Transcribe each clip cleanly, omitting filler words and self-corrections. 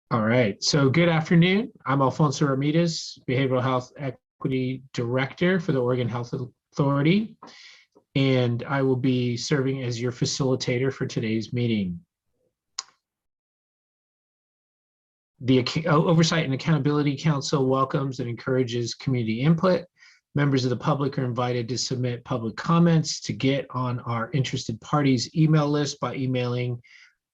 All right, so good afternoon. I'm Alfonso Ramirez, Behavioral Health Equity Director for the Oregon Health Authority, and I will be serving as your facilitator for today's meeting. The Oversight and Accountability Council welcomes and encourages community input. Members of the public are invited to submit public comments to get on our interested parties email list by emailing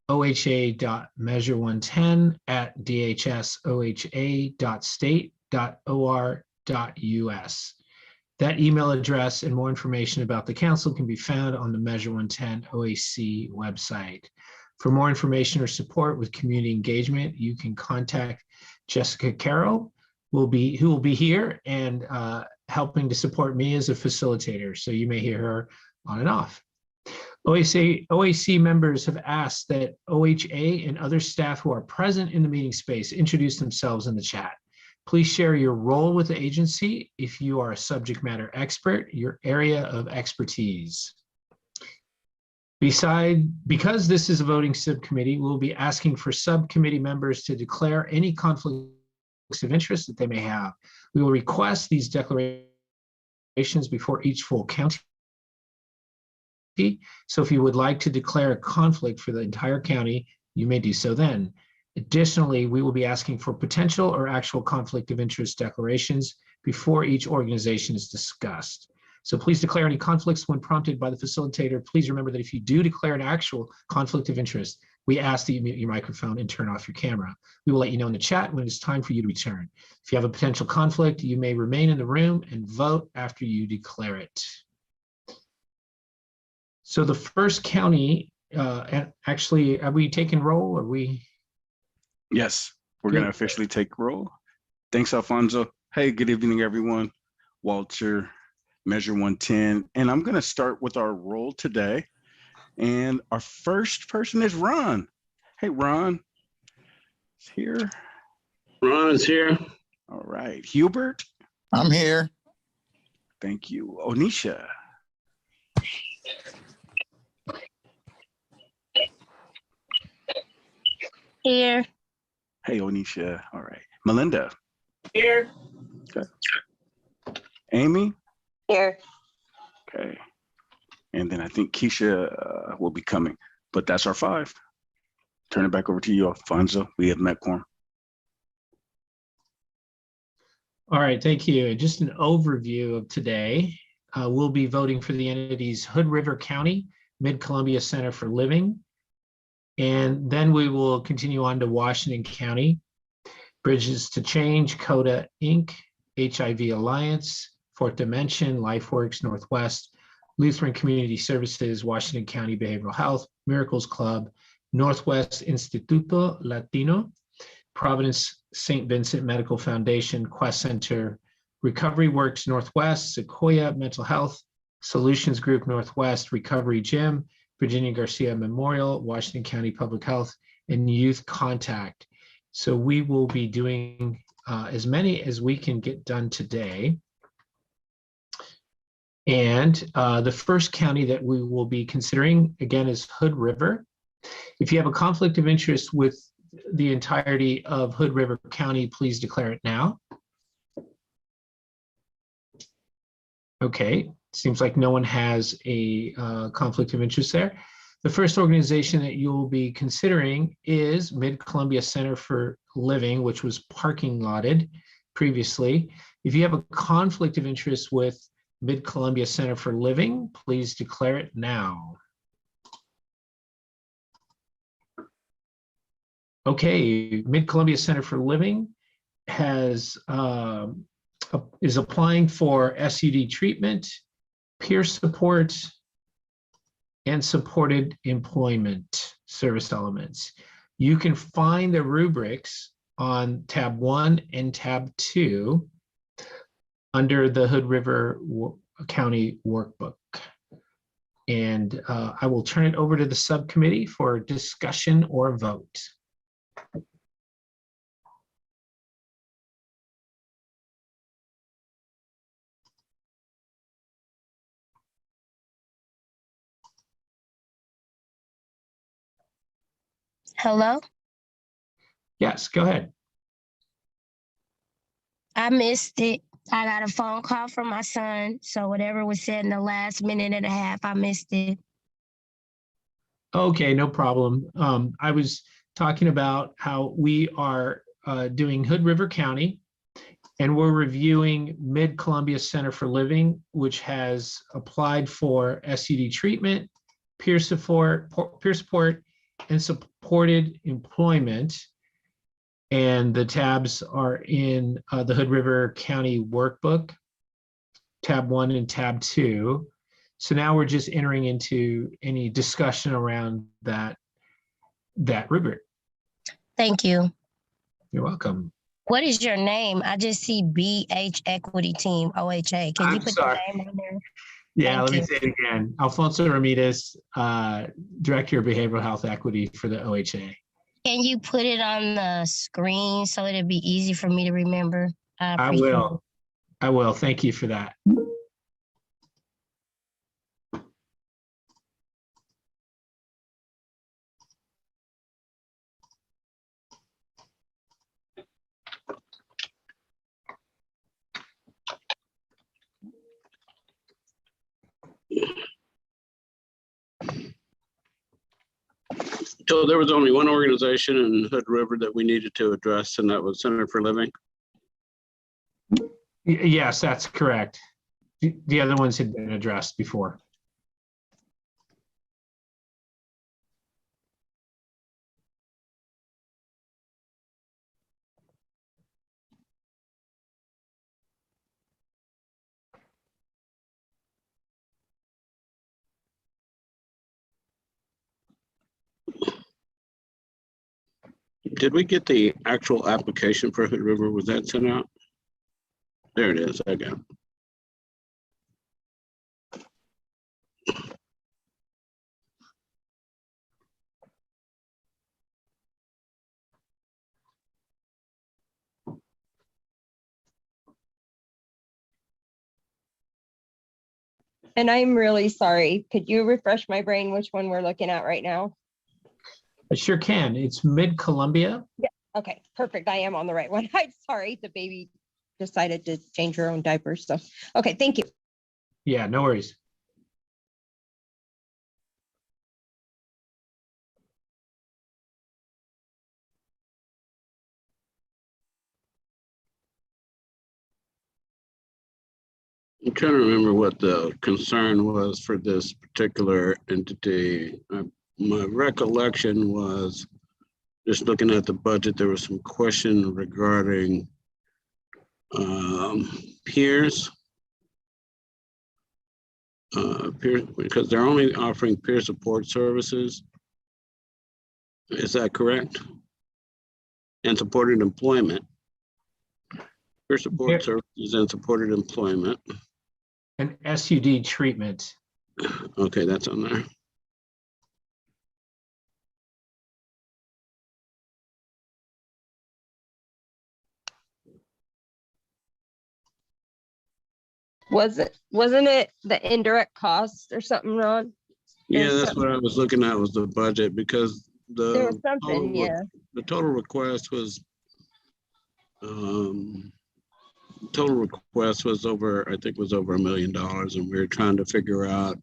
oha.measure110@dhsoha.state.or.us. That email address and more information about the council can be found on the Measure 110 OAC website. For more information or support with community engagement, you can contact Jessica Carroll, who will be here and helping to support me as a facilitator. So you may hear her on and off. OAC members have asked that OHA and other staff who are present in the meeting space introduce themselves in the chat. Please share your role with the agency if you are a subject matter expert, your area of expertise. Because this is a voting subcommittee, we'll be asking for subcommittee members to declare any conflicts of interest that they may have. We will request these declarations before each full county. So if you would like to declare a conflict for the entire county, you may do so then. Additionally, we will be asking for potential or actual conflict of interest declarations before each organization is discussed. So please declare any conflicts when prompted by the facilitator. Please remember that if you do declare an actual conflict of interest, we ask that you mute your microphone and turn off your camera. We will let you know in the chat when it's time for you to return. If you have a potential conflict, you may remain in the room and vote after you declare it. So the first county, actually, have we taken roll? Are we? Yes, we're going to officially take roll. Thanks, Alfonso. Hey, good evening, everyone. Walter, Measure 110. And I'm going to start with our roll today. And our first person is Ron. Hey, Ron is here. Ron is here. All right. Hubert? I'm here. Thank you. Onisha? Here. Hey, Onisha. All right. Melinda? Here. Okay. Amy? Here. Okay. And then I think Keisha will be coming, but that's our 5. Turn it back over to you, Alfonso. We have met quorum. All right, thank you. Just an overview of today. We'll be voting for the entities Hood River County, Mid-Columbia Center for Living, and then we will continue on to Washington County, Bridges to Change, CODA Inc., HIV Alliance, Fourth Dimension, LifeWorks Northwest, Lutheran Community Services, Washington County Behavioral Health, Miracles Club, Northwest Instituto Latino, Providence St. Vincent Medical Foundation, Quest Center, Recovery Works Northwest, Sequoia Mental Health, Solutions Group Northwest, Recovery Gym, Virginia Garcia Memorial, Washington County Public Health, and Youth Contact. So we will be doing as many as we can get done today. And the first county that we will be considering, again, is Hood River. If you have a conflict of interest with the entirety of Hood River County, please declare it now. Okay, seems like no one has a conflict of interest there. The first organization that you will be considering is Mid-Columbia Center for Living, which was parking lotted previously. If you have a conflict of interest with Mid-Columbia Center for Living, please declare it now. Okay, Mid-Columbia Center for Living has is applying for SUD treatment, peer support, and supported employment service elements. You can find the rubrics on tab 1 and tab 2 under the Hood River County Workbook. And I will turn it over to the subcommittee for discussion or vote. Hello? Yes, go ahead. I missed it. I got a phone call from my son. So whatever was said in the last minute and a half, I missed it. Okay, no problem. I was talking about how we are doing Hood River County, and we're reviewing Mid-Columbia Center for Living, which has applied for SUD treatment, peer support, and supported employment. And the tabs are in the Hood River County workbook, tab 1 and tab 2. So now we're just entering into any discussion around that rubric. Thank you. You're welcome. What is your name? I just see BH Equity Team, OHA. Can you I'm put sorry. the name on there? Yeah, Thank let me you. say it again. Alfonso Ramirez, Director of Behavioral Health Equity for the OHA. Can you put it on the screen so it'd be easy for me to remember? I appreciate it. will. I will. Thank you for that. So there was only one organization in Hood River that we needed to address, and that was Center for Living. Yes, that's correct. The other ones had been addressed before. Did we get the actual application for Hood River? Was that sent out? There it is. I got it. And I'm really sorry. Could you refresh my brain which one we're looking at right now? I sure can. It's Mid-Columbia. Okay, perfect. I am on the right one. I'm sorry. The baby decided to change her own diapers. So, okay, thank you. Yeah, no worries. I'm trying to remember what the concern was for this particular entity. My recollection was just looking at the budget, there was some question regarding peers. Because they're only offering peer support services. Is that correct? And supported employment. Peer support services and supported employment. And SUD treatment. Okay, that's on there. Wasn't it the indirect costs or something, Ron? Yeah, There's that's what I was looking at, was the budget, because There was the something, yeah. total request was over, I think was over $1 million, and we were trying to figure out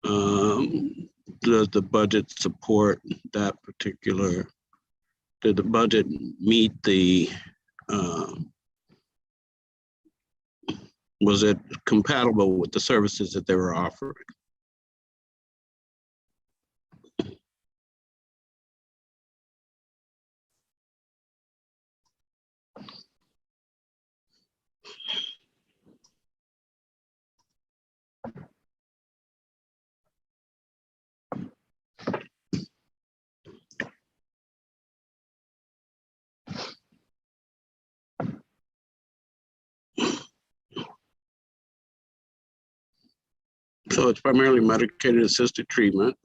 does the budget support that particular, did the budget meet the was it compatible with the services that they were offering? So it's primarily medicated assisted treatment,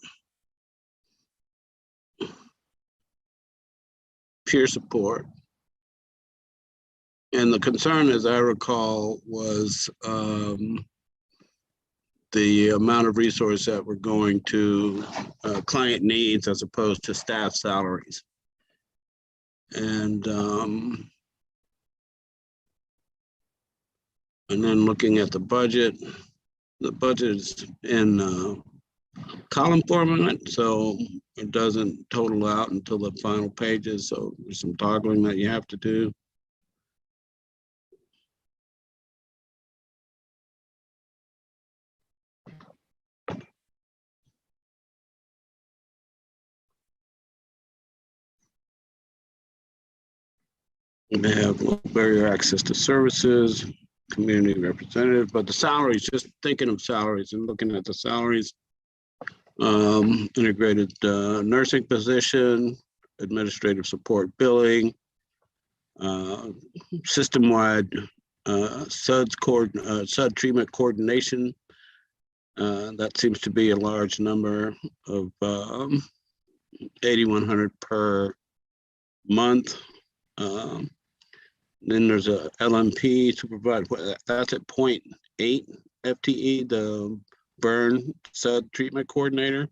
peer support. And the concern, as I recall, was the amount of resource that we're going to client needs as opposed to staff salaries. And then looking at the budget is in column format, so it doesn't total out until the final pages. So there's some toggling that you have to do. They have low barrier access to services, community representative, but the salaries, just thinking of salaries and looking at the salaries, integrated nursing position, administrative support billing, system-wide SUD treatment coordination. That seems to be a large number of 8,100 per month. Then there's a LMP to provide, that's at 0.8 FTE, the burn SUD treatment coordinator.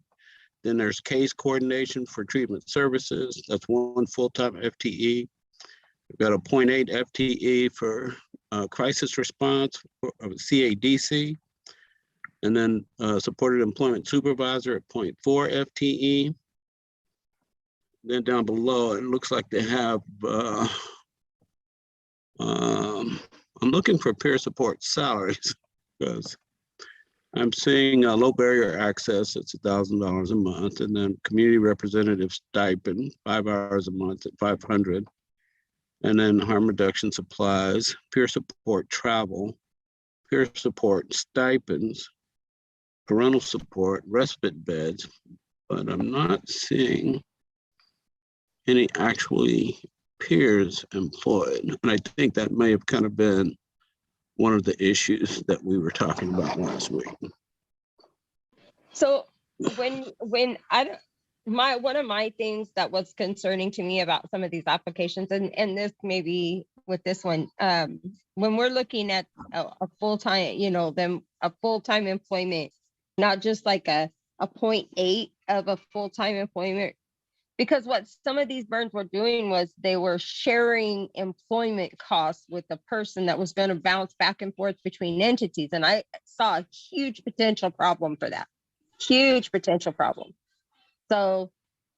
Then there's case coordination for treatment services. That's 1 full-time FTE. We've got a 0.8 FTE for crisis response, CADC. And then supported employment supervisor at 0.4 FTE. Then down below, it looks like they have, I'm looking for peer support salaries because I'm seeing a low barrier access, it's $1,000 a month, and then community representative stipend, 5 hours a month at 500. And then harm reduction supplies, peer support travel, peer support stipends, parental support, respite beds, but I'm not seeing any actually peers employed. And I think that may have kind of been one of the issues that we were talking about last week. So when one of my things that was concerning to me about some of these applications, and this maybe with this one, when we're looking at a full-time, a full-time employment, not just like a 0.8 of a full-time employment, because what some of these burns were doing was they were sharing employment costs with the person that was going to bounce back and forth between entities. And I saw a huge potential problem for that. Huge potential problem. So,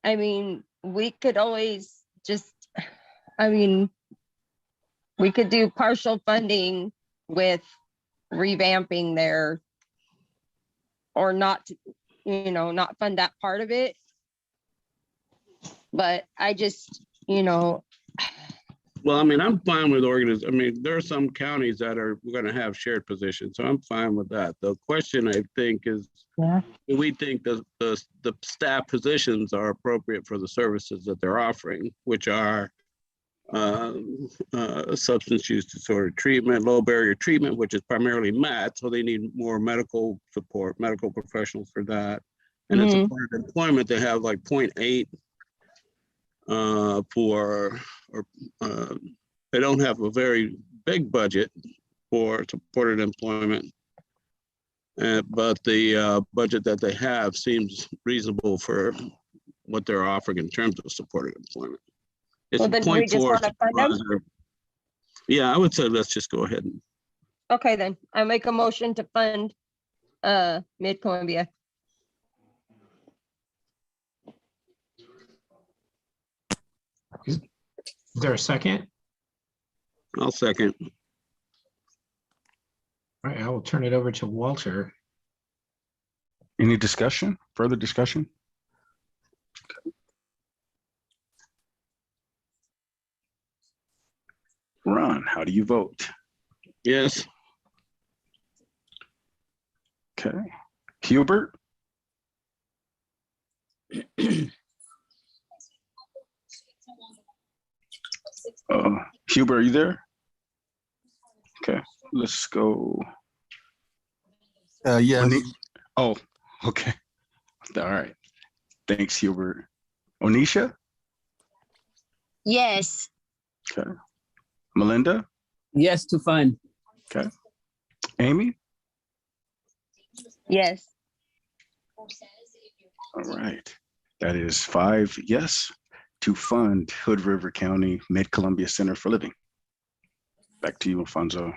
I mean, we could always just, we could do partial funding with revamping their, or not, not fund that part of it. But I just, Well, I mean, I'm fine with organizations. I mean, there are some counties that are going to have shared positions, so I'm fine with that. The question, I think, is, do we think the staff positions are appropriate for the services that they're offering, which are substance use disorder treatment, low barrier treatment, which is primarily MAT, so they need more medical support, medical professionals for that. And it's supported employment, they have like 0.8 they don't have a very big budget for supported employment, but the budget that they have seems reasonable for what they're offering in terms of supported employment. It's well, then do we just want to fund them? Yeah, I would say let's just go ahead and. Okay, then I make a motion to fund Mid-Columbia. Is there a second? I'll second. All right, I will turn it over to Walter. Any discussion, further discussion? Ron, how do you vote? Yes. Okay. Hubert? Hubert, are you there? Okay, let's go. Yes. Oh, okay. All right. Thanks, Hubert. Onisha? Yes. Okay. Melinda? Yes to fund. Okay. Amy? Yes. All right. That is 5 yes, to fund Hood River County Mid-Columbia Center for Living. Back to you, Alfonso.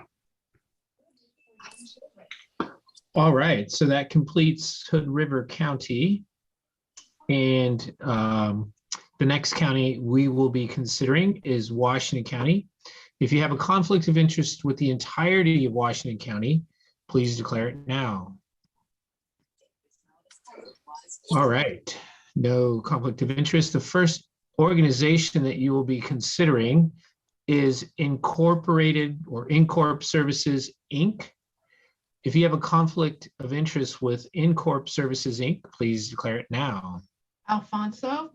All right, so that completes Hood River County. And the next county we will be considering is Washington County. If you have a conflict of interest with the entirety of Washington County, please declare it now. All right, no conflict of interest. The first organization that you will be considering is Incorporated or Incorp Services, Inc. If you have a conflict of interest with Incorp Services, Inc., please declare it now. Alfonso,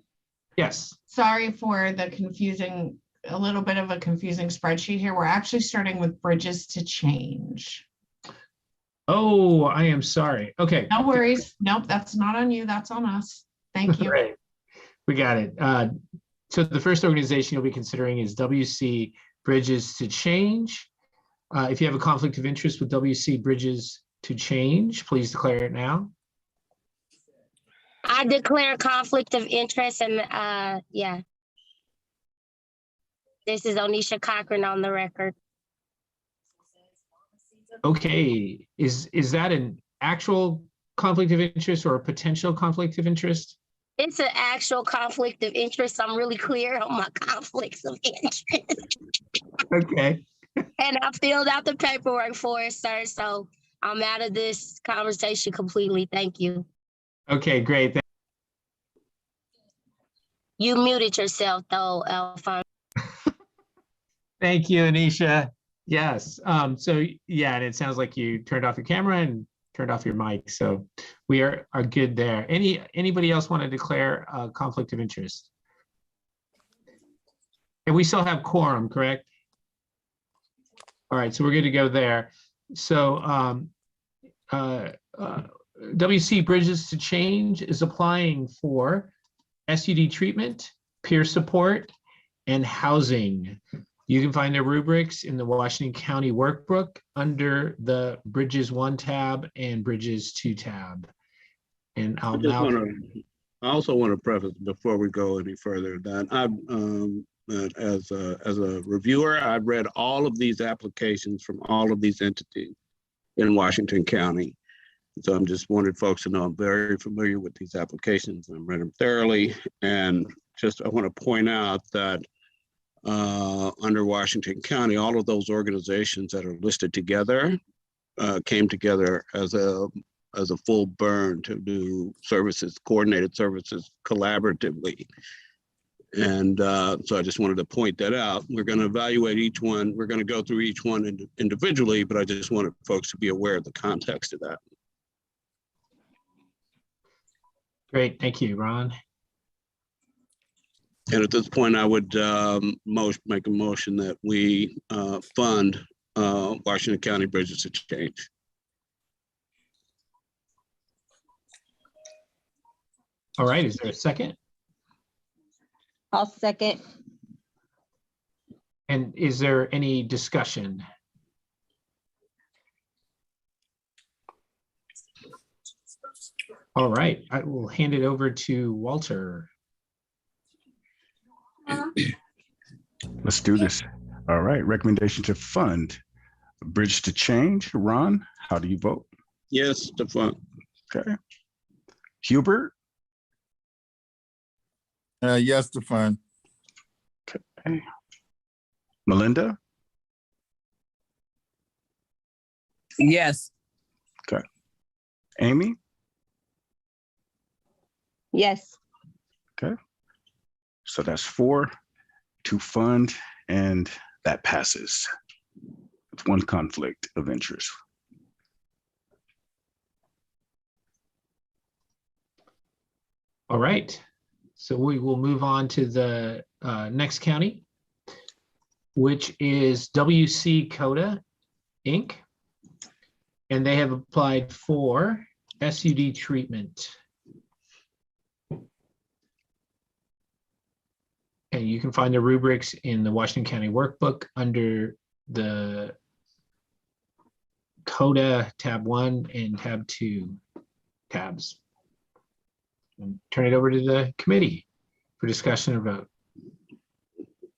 Yes. sorry for the confusing, a little bit of a confusing spreadsheet here. We're actually starting with Bridges to Change. Oh, I am sorry. Okay. No worries. Nope, that's not on you. That's on us. Thank you. Right. We got it. So the first organization you'll be considering is WC Bridges to Change. If you have a conflict of interest with WC Bridges to Change, please declare it now. I declare conflict of interest and yeah. This is Onisha Cochran on the record. Okay, is that an actual conflict of interest or a potential conflict of interest? It's an actual conflict of interest. I'm really clear on my conflicts of interest. Okay. And I filled out the paperwork for it, sir. So I'm out of this conversation completely. Thank you. Okay, great. You muted yourself though, Alfonso. Thank you, Anisha. Yes. So yeah, and it sounds like you turned off your camera and turned off your mic. So we are good there. Anybody else want to declare a conflict of interest? And we still have quorum, correct? All right, so we're good to go there. So WC Bridges to Change is applying for SUD treatment, peer support, and housing. You can find the rubrics in the Washington County Workbook under the Bridges 1 tab and Bridges 2 tab. And I'll now. I also want to preface before we go any further that as a reviewer, I've read all of these applications from all of these entities in Washington County. So I'm just wanted folks to know I'm very familiar with these applications. I've read them thoroughly, and just I want to point out that under Washington County, all of those organizations that are listed together came together as a full burn to do services, coordinated services collaboratively. And so I just wanted to point that out. We're going to evaluate each one. We're going to go through each one individually, but I just wanted folks to be aware of the context of that. Great, thank you, Ron. And at this point, I would make a motion that we fund Washington County Bridges to Change. All right, is there a second? I'll second. And is there any discussion? All right, I will hand it over to Walter. Let's do this. All right, recommendation to fund Bridge to Change. Ron, how do you vote? Yes, to fund. Okay. Hubert? Yes, to fund. Okay. Melinda? Yes. Okay. Amy? Yes. Okay. So that's 4 to fund, and that passes with 1 conflict of interest. All right, so we will move on to the next county, which is WC Coda, Inc. And they have applied for SUD treatment. And you can find the rubrics in the Washington County Workbook under the CODA tab 1 and tab 2 tabs. And turn it over to the committee for discussion or vote.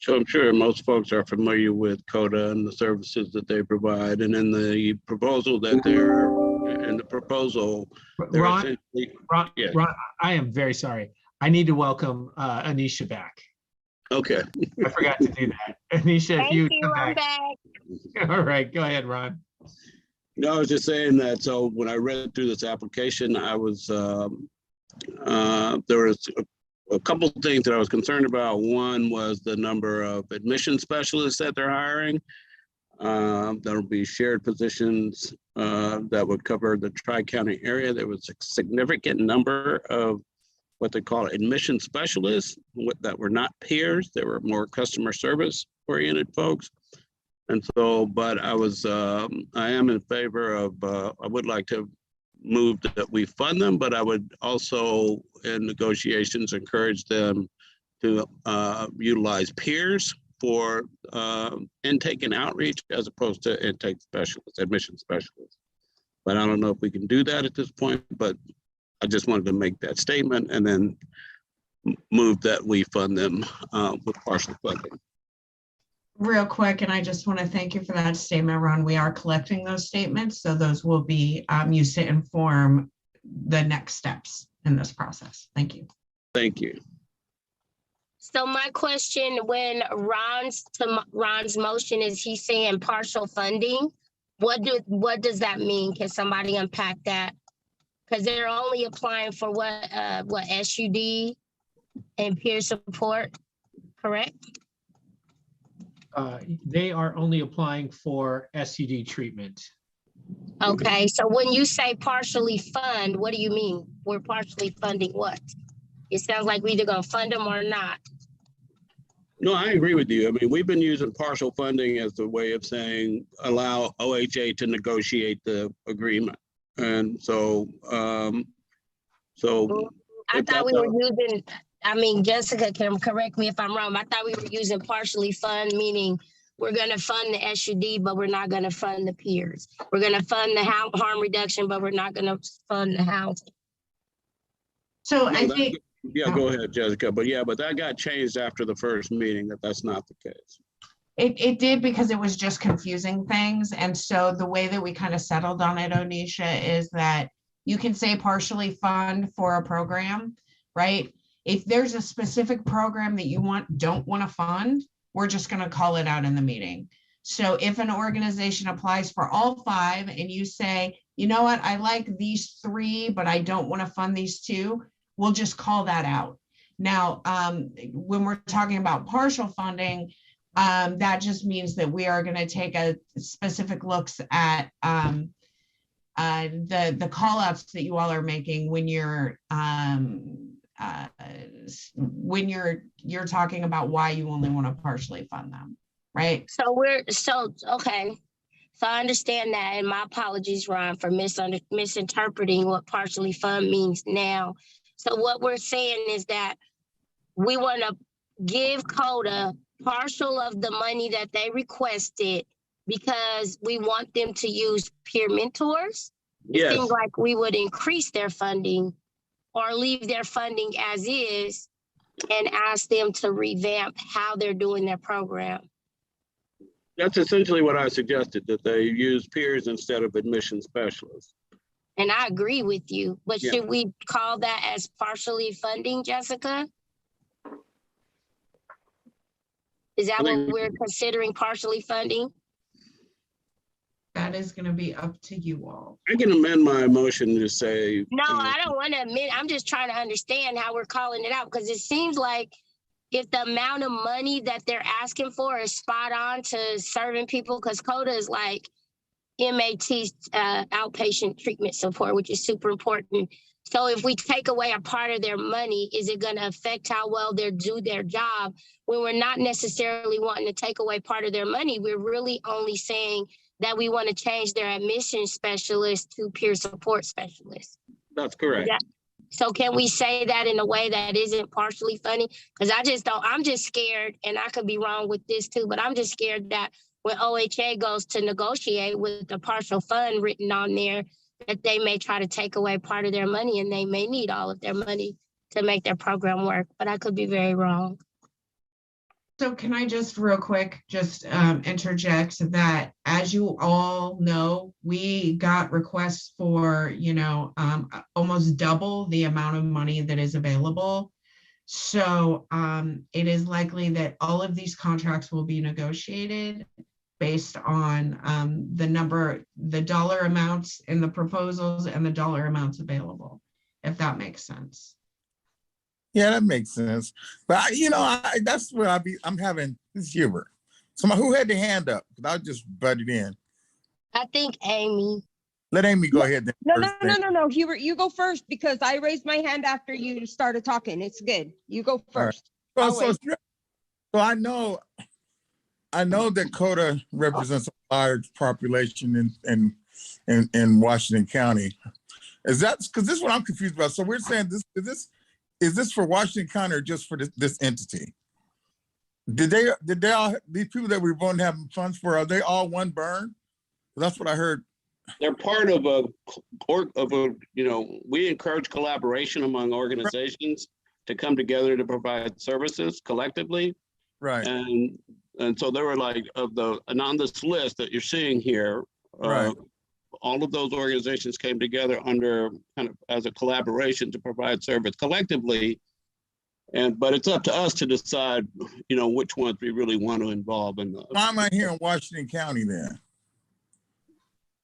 So I'm sure most folks are familiar with CODA and the services that they provide. And in the proposal they're Ron, essentially, Ron, yeah. Ron, I am very sorry. I need to welcome Anisha back. Okay. I forgot to do that. Anisha, if Thank you you, come I'm back. back. All right, go ahead, Ron. No, I was just saying that. So when I read through this application, I was, there was a couple of things that I was concerned about. One was the number of admission specialists that they're hiring. There'll be shared positions that would cover the Tri-County area. There was a significant number of what they call admission specialists that were not peers. They were more customer service oriented folks. And so, but I am in favor of, I would like to move that we fund them, but I would also in negotiations encourage them to utilize peers for intake and outreach as opposed to intake specialists, admission specialists. But I don't know if we can do that at this point, but I just wanted to make that statement and then move that we fund them with partial funding. Real quick, and I just want to thank you for that statement, Ron. We are collecting those statements, so those will be used to inform the next steps in this process. Thank you. Thank you. So my question, when Ron's motion is he saying partial funding, what does that mean? Can somebody unpack that? Because they're only applying for what SUD and peer support, correct? They are only applying for SUD treatment. Okay, so when you say partially fund, what do you mean? We're partially funding what? It sounds like we're either gonna fund them or not. No, I agree with you. I mean, we've been using partial funding as a way of saying allow OHA to negotiate the agreement. And so, I thought we were using, I mean, Jessica can correct me if I'm wrong. I thought we were using partially fund, meaning we're going to fund the SUD, but we're not going to fund the peers. We're going to fund the harm reduction, but we're not going to fund the housing. So No, I think. Yeah, go ahead, Jessica. But yeah, but that got changed after the first meeting that's not the case. It did because it was just confusing things. And so the way that we kind of settled on it, Onisha, is that you can say partially fund for a program, right? If there's a specific program that you don't want to fund, we're just going to call it out in the meeting. So if an organization applies for all 5 and you say, you know what, I like these 3, but I don't want to fund these 2, we'll just call that out. Now, when we're talking about partial funding, that just means that we are going to take a specific looks at the call outs that you all are making when you're talking about why you only want to partially fund them, right? Okay. So I understand that, and my apologies, Ron, for misinterpreting what partially fund means now. So what we're saying is that we want to give CODA partial of the money that they requested because we want them to use peer mentors. Yes. It seems like we would increase their funding or leave their funding as is and ask them to revamp how they're doing their program. That's essentially what I suggested, that they use peers instead of admission specialists. And I agree with you, but Yeah. should we call that as partially funding, Jessica? Is that what we're considering partially funding? That is going to be up to you all. I can amend my motion to say. No, I don't want to admit. I'm just trying to understand how we're calling it out because it seems like if the amount of money that they're asking for is spot on to serving people, because CODA is like MAT outpatient treatment support, which is super important. So if we take away a part of their money, is it going to affect how well they do their job? When we're not necessarily wanting to take away part of their money, we're really only saying that we want to change their admission specialist to peer support specialist. That's correct. Yeah. So can we say that in a way that isn't partially funny? Because I'm just scared, and I could be wrong with this too, but I'm just scared that when OHA goes to negotiate with the partial fund written on there, that they may try to take away part of their money and they may need all of their money to make their program work, but I could be very wrong. So can I just real quick just interject that, as you all know, we got requests for, almost double the amount of money that is available. So it is likely that all of these contracts will be negotiated based on the dollar amounts in the proposals and the dollar amounts available, if that makes sense. Yeah, that makes sense. But that's where I'm having this humor. Somebody who had their hand up, because I just butted in. I think Amy. Let Amy go ahead. Then No, first then. no, Hubert, you go first because I raised my hand after you started talking. It's good. You go first. I'll So wait. I know that CODA represents a large population in Washington County. Is that because this is what I'm confused about? So we're saying is this for Washington County or just for this entity? Did they all, these people that we're going to have funds for, are they all one burn? That's what I heard. They're part of we encourage collaboration among organizations to come together to provide services collectively. Right. And so there were and on this list that you're seeing here, Right. all of those organizations came together under kind of as a collaboration to provide service collectively. But it's up to us to decide, which ones we really want to involve in. Why am I here in Washington County then?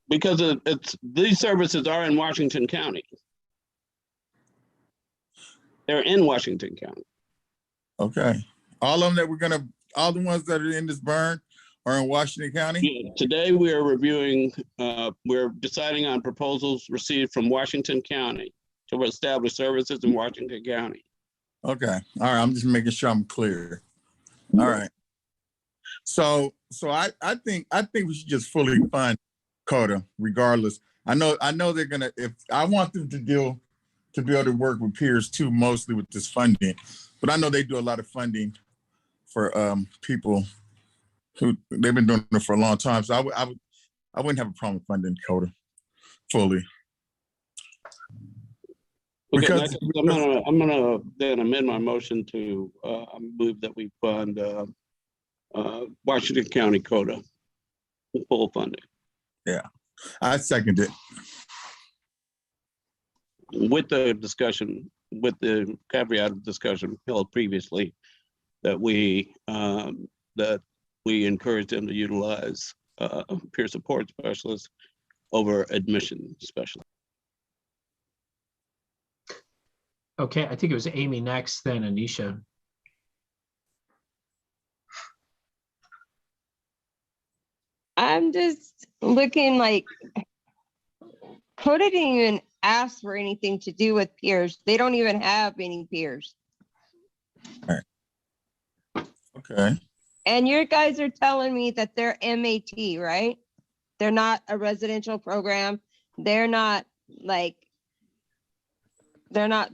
Because these services are in Washington County. They're in Washington County. Okay. All of them all the ones that are in this burn are in Washington County? Yeah, today we are reviewing, we're deciding on proposals received from Washington County to establish services in Washington County. Okay. All right. I'm just making sure I'm clear. All right. So I think we should just fully fund CODA regardless. I know they're gonna, if I want them to be able to work with peers too, mostly with this funding, but I know they do a lot of funding for people who they've been doing it for a long time. So I wouldn't have a problem funding CODA fully. Okay, Because I'm gonna then amend my motion to move that we fund Washington County CODA full funding. Yeah, I second it. With the discussion, with the caveat of discussion held previously, that we encourage them to utilize peer support specialists over admission specialists. Okay, I think it was Amy next, then Anisha. I'm just looking like CODA didn't even ask for anything to do with peers. They don't even have any peers. Okay. And you guys are telling me that they're MAT, right? They're not a residential program. They're not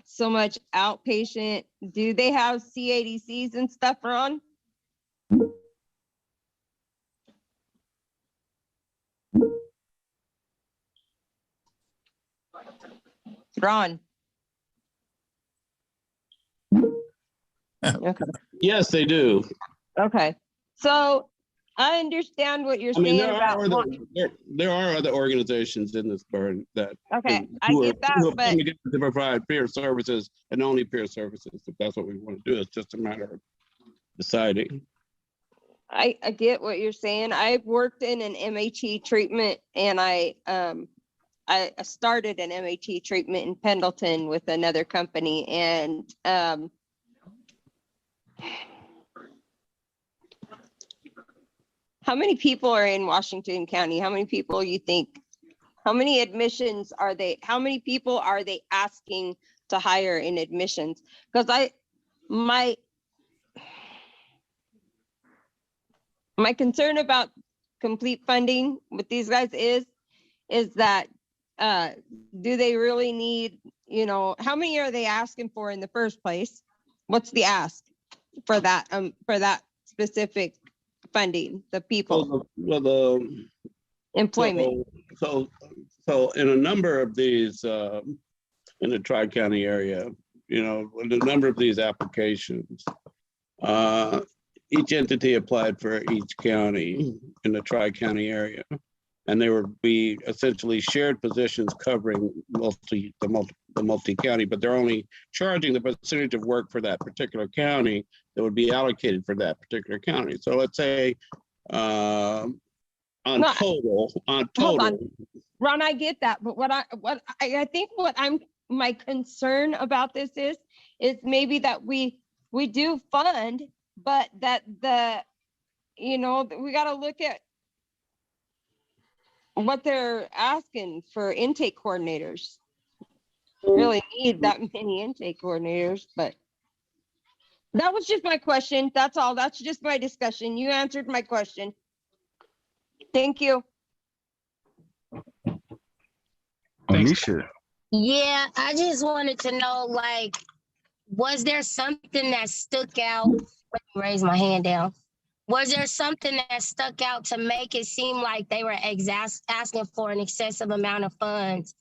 so much outpatient. Do they have CADCs and stuff, Ron? Ron. Okay. Yes, they do. Okay. So I understand what you're I mean, saying about. there are other organizations in this burn that Okay, I who get that, have but come together to provide peer services and only peer services. If that's what we want to do, it's just a matter of deciding. I get what you're saying. I've worked in an MAT treatment, and I started an MAT treatment in Pendleton with another company, and how many people are in Washington County? How many people you think? How many admissions are they? How many people are they asking to hire in admissions? Because my concern about complete funding with these guys is that do they really need, how many are they asking for in the first place? What's the ask for that specific funding, the people? Employment. So in a number of these in the Tri-County area, in a number of these applications, each entity applied for each county in the tri-county area. And they would be essentially shared positions covering the multi-county, but they're only charging the percentage of work for that particular county that would be allocated for that particular county. So let's say on No, total, hold on. Ron, I get that, but I think my concern about this is maybe that we do fund, but that we got to look at what they're asking for intake coordinators. Really need that many intake coordinators, but that was just my question. That's all. That's just my discussion. You answered my question. Thank you. Thanks. Onisha. Yeah, I just wanted to know, like, was there something that stuck out? Let me raise my hand down. Was there something that stuck out to make it seem like they were asking for an excessive amount of funds?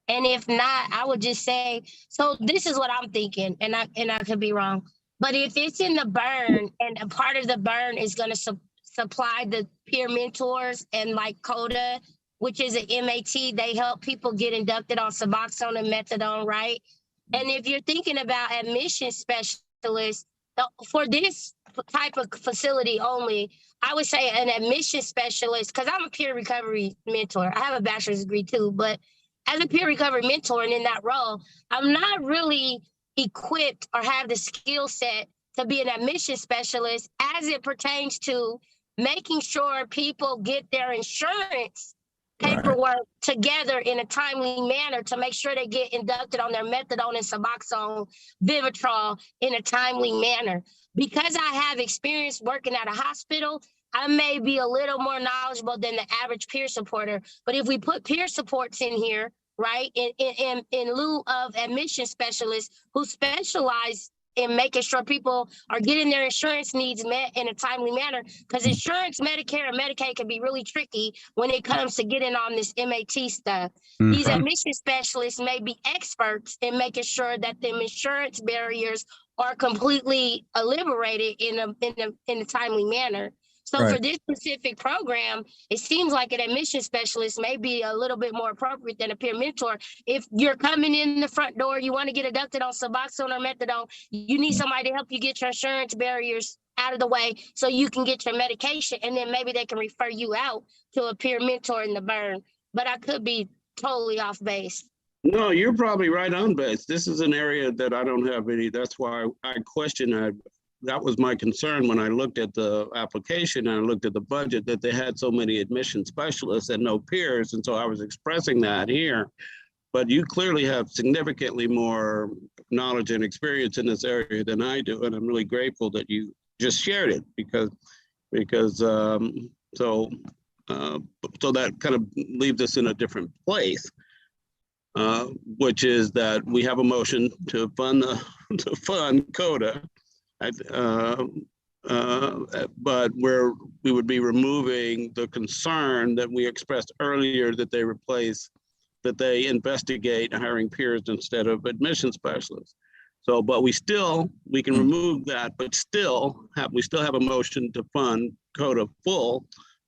And if not, I would just say, so this is what I'm thinking, and I could be wrong. But if it's in the burn and a part of the burn is going to supply the peer mentors and like CODA, which is an MAT, they help people get inducted on Suboxone and methadone, right? And if you're thinking about admission specialists, for this type of facility only, I would say an admission specialist, because I'm a peer recovery mentor. I have a bachelor's degree too, but as a peer recovery mentor and in that role, I'm not really equipped or have the skill set to be an admission specialist as it pertains to making sure people get their insurance paperwork together in a timely manner to make sure they get inducted on their methadone and Suboxone, Vivitrol in a timely manner. Because I have experience working at a hospital, I may be a little more knowledgeable than the average peer supporter. But if we put peer supports in here, right, in lieu of admission specialists who specialize in making sure people are getting their insurance needs met in a timely manner, because insurance, Medicare, and Medicaid can be really tricky when it comes to getting on this MAT stuff. These admission specialists may be experts in making sure that the insurance barriers are completely liberated in a timely manner. So for this specific program, it seems like an admission specialist may be a little bit more appropriate than a peer mentor. If you're coming in the front door, you want to get inducted on Suboxone or methadone, you need somebody to help you get your insurance barriers out of the way so you can get your medication, and then maybe they can refer you out to a peer mentor in the burn. But I could be totally off base. No, you're probably right on base. This is an area that I don't have any, that's why I question that was my concern when I looked at the application and I looked at the budget, that they had so many admission specialists and no peers. And so I was expressing that here. But you clearly have significantly more knowledge and experience in this area than I do. And I'm really grateful that you just shared it so that kind of leaves us in a different place, which is that we have a motion to fund CODA. But we would be removing the concern that we expressed earlier that they investigate hiring peers instead of admission specialists. So, but we can remove that, but we still have a motion to fund CODA full,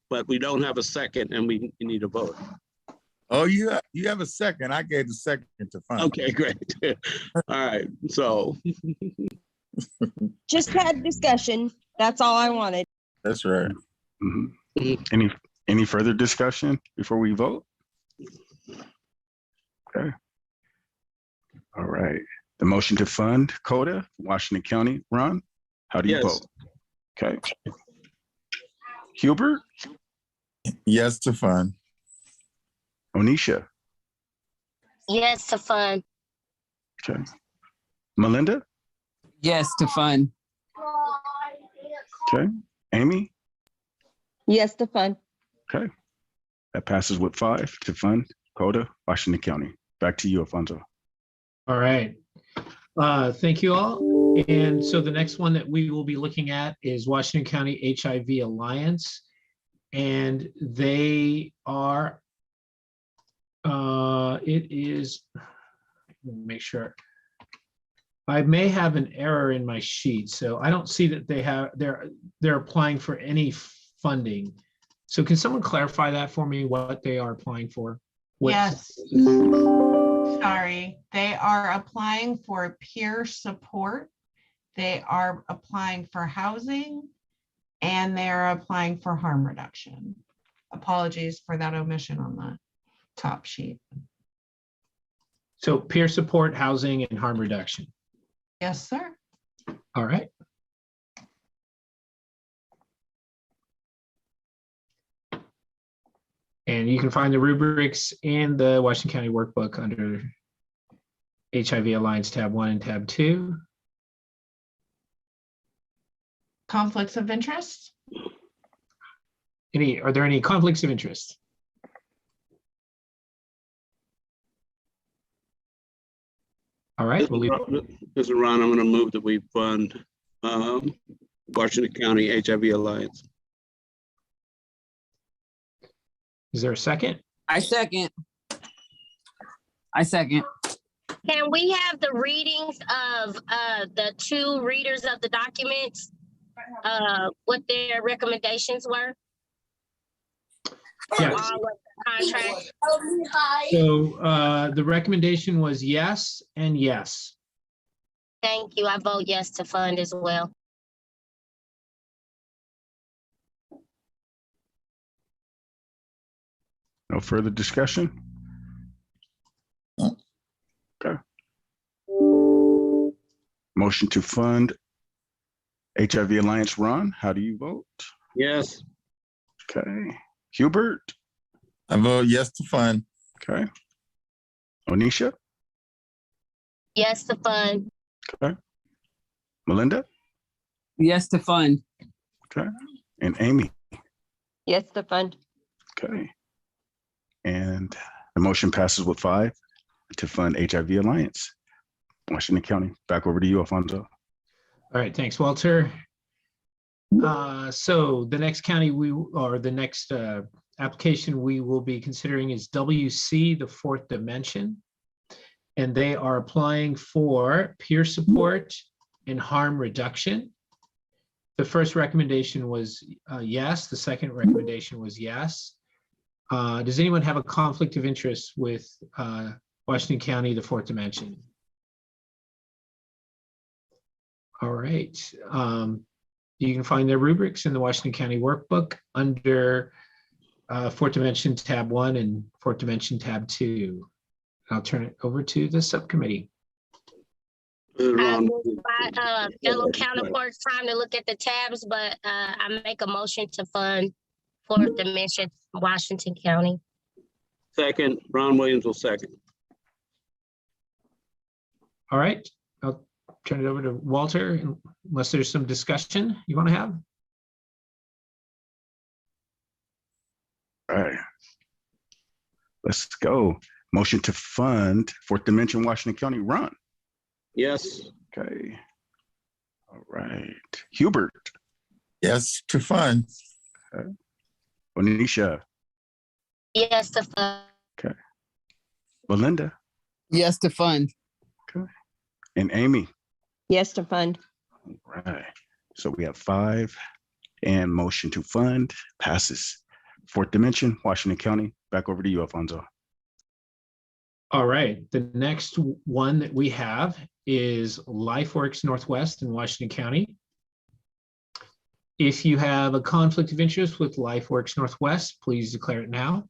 but we don't have a second, and we need a vote. Oh, you have a second. I gave the second to fund. Okay, great. All right, so. Just had discussion. That's all I wanted. That's right. Any further discussion before we vote? Okay. All right. The motion to fund CODA, Washington County. Ron, how do you vote? Okay. Hubert? Yes to fund. Onisha? Yes to fund. Okay. Melinda? Yes to fund. Okay. Amy? Yes to fund. Okay. That passes with 5 to fund CODA, Washington County. Back to you, Alfonso. All right. Thank you all. And so the next one that we will be looking at is Washington County HIV Alliance. And they are, it is, let me make sure. I may have an error in my sheet, so I don't see that they're applying for any funding. So can someone clarify that for me, what they are applying for? What- Yes. Sorry, they are applying for peer support. They are applying for housing, and they are applying for harm reduction. Apologies for that omission on the top sheet. So peer support, housing, and harm reduction. Yes, sir. All right. And you can find the rubrics in the Washington County Workbook under HIV Alliance tab 1 and tab 2. Conflicts of interest? Are there any conflicts of interest? All right, we'll leave. This is Ron. I'm going to move that we fund Washington County HIV Alliance. Is there a second? I second. I second. Can we have the readings of the two readers of the documents? What their recommendations were? For Yes. all of the contracts? So the recommendation was yes and yes. Thank you. I vote yes to fund as well. No further discussion? Okay. Motion to fund HIV Alliance. Ron, how do you vote? Yes. Okay. Hubert? I vote yes to fund. Okay. Onisha? Yes to fund. Okay. Melinda? Yes to fund. Okay. And Amy? Yes, to fund. Okay. And the motion passes with 5 to fund HIV Alliance. Washington County, back over to you, Alfonso. All right, thanks, Walter. So the next county the next application we will be considering is WC, the Fourth Dimension. And they are applying for peer support and harm reduction. The first recommendation was yes. The second recommendation was yes. Does anyone have a conflict of interest with Washington County, the Fourth Dimension? All right. You can find their rubrics in the Washington County Workbook under Fourth Dimension tab 1 and Fourth Dimension tab 2. I'll turn it over to the subcommittee. My fellow counterparts trying to look at the tabs, but I make a motion to fund Fourth Dimension, Washington County. Second, Ron Williams will second. All right, I'll turn it over to Walter, unless there's some discussion you want to have. All right. Let's go. Motion to fund Fourth Dimension, Washington County. Ron? Yes. Okay. All right. Hubert? Yes to fund. Okay. Onisha? Yes to fund. Okay. Melinda? Yes to fund. Okay. And Amy? Yes, to fund. All right. So we have 5 and motion to fund passes. Fourth Dimension, Washington County. Back over to you, Alfonso. All right, the next one that we have is LifeWorks Northwest in Washington County. If you have a conflict of interest with LifeWorks Northwest, please declare it now.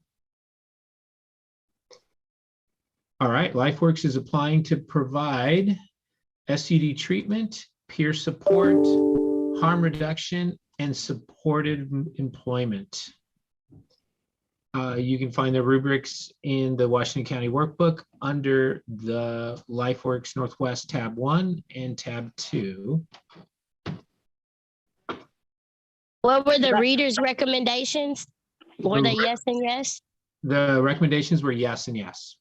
All right, LifeWorks is applying to provide STD treatment, peer support, harm reduction, and supported employment. You can find the rubrics in the Washington County Workbook under the LifeWorks Northwest tab 1 and tab 2. What were the readers' recommendations? Were they yes and yes? The recommendations were yes and yes.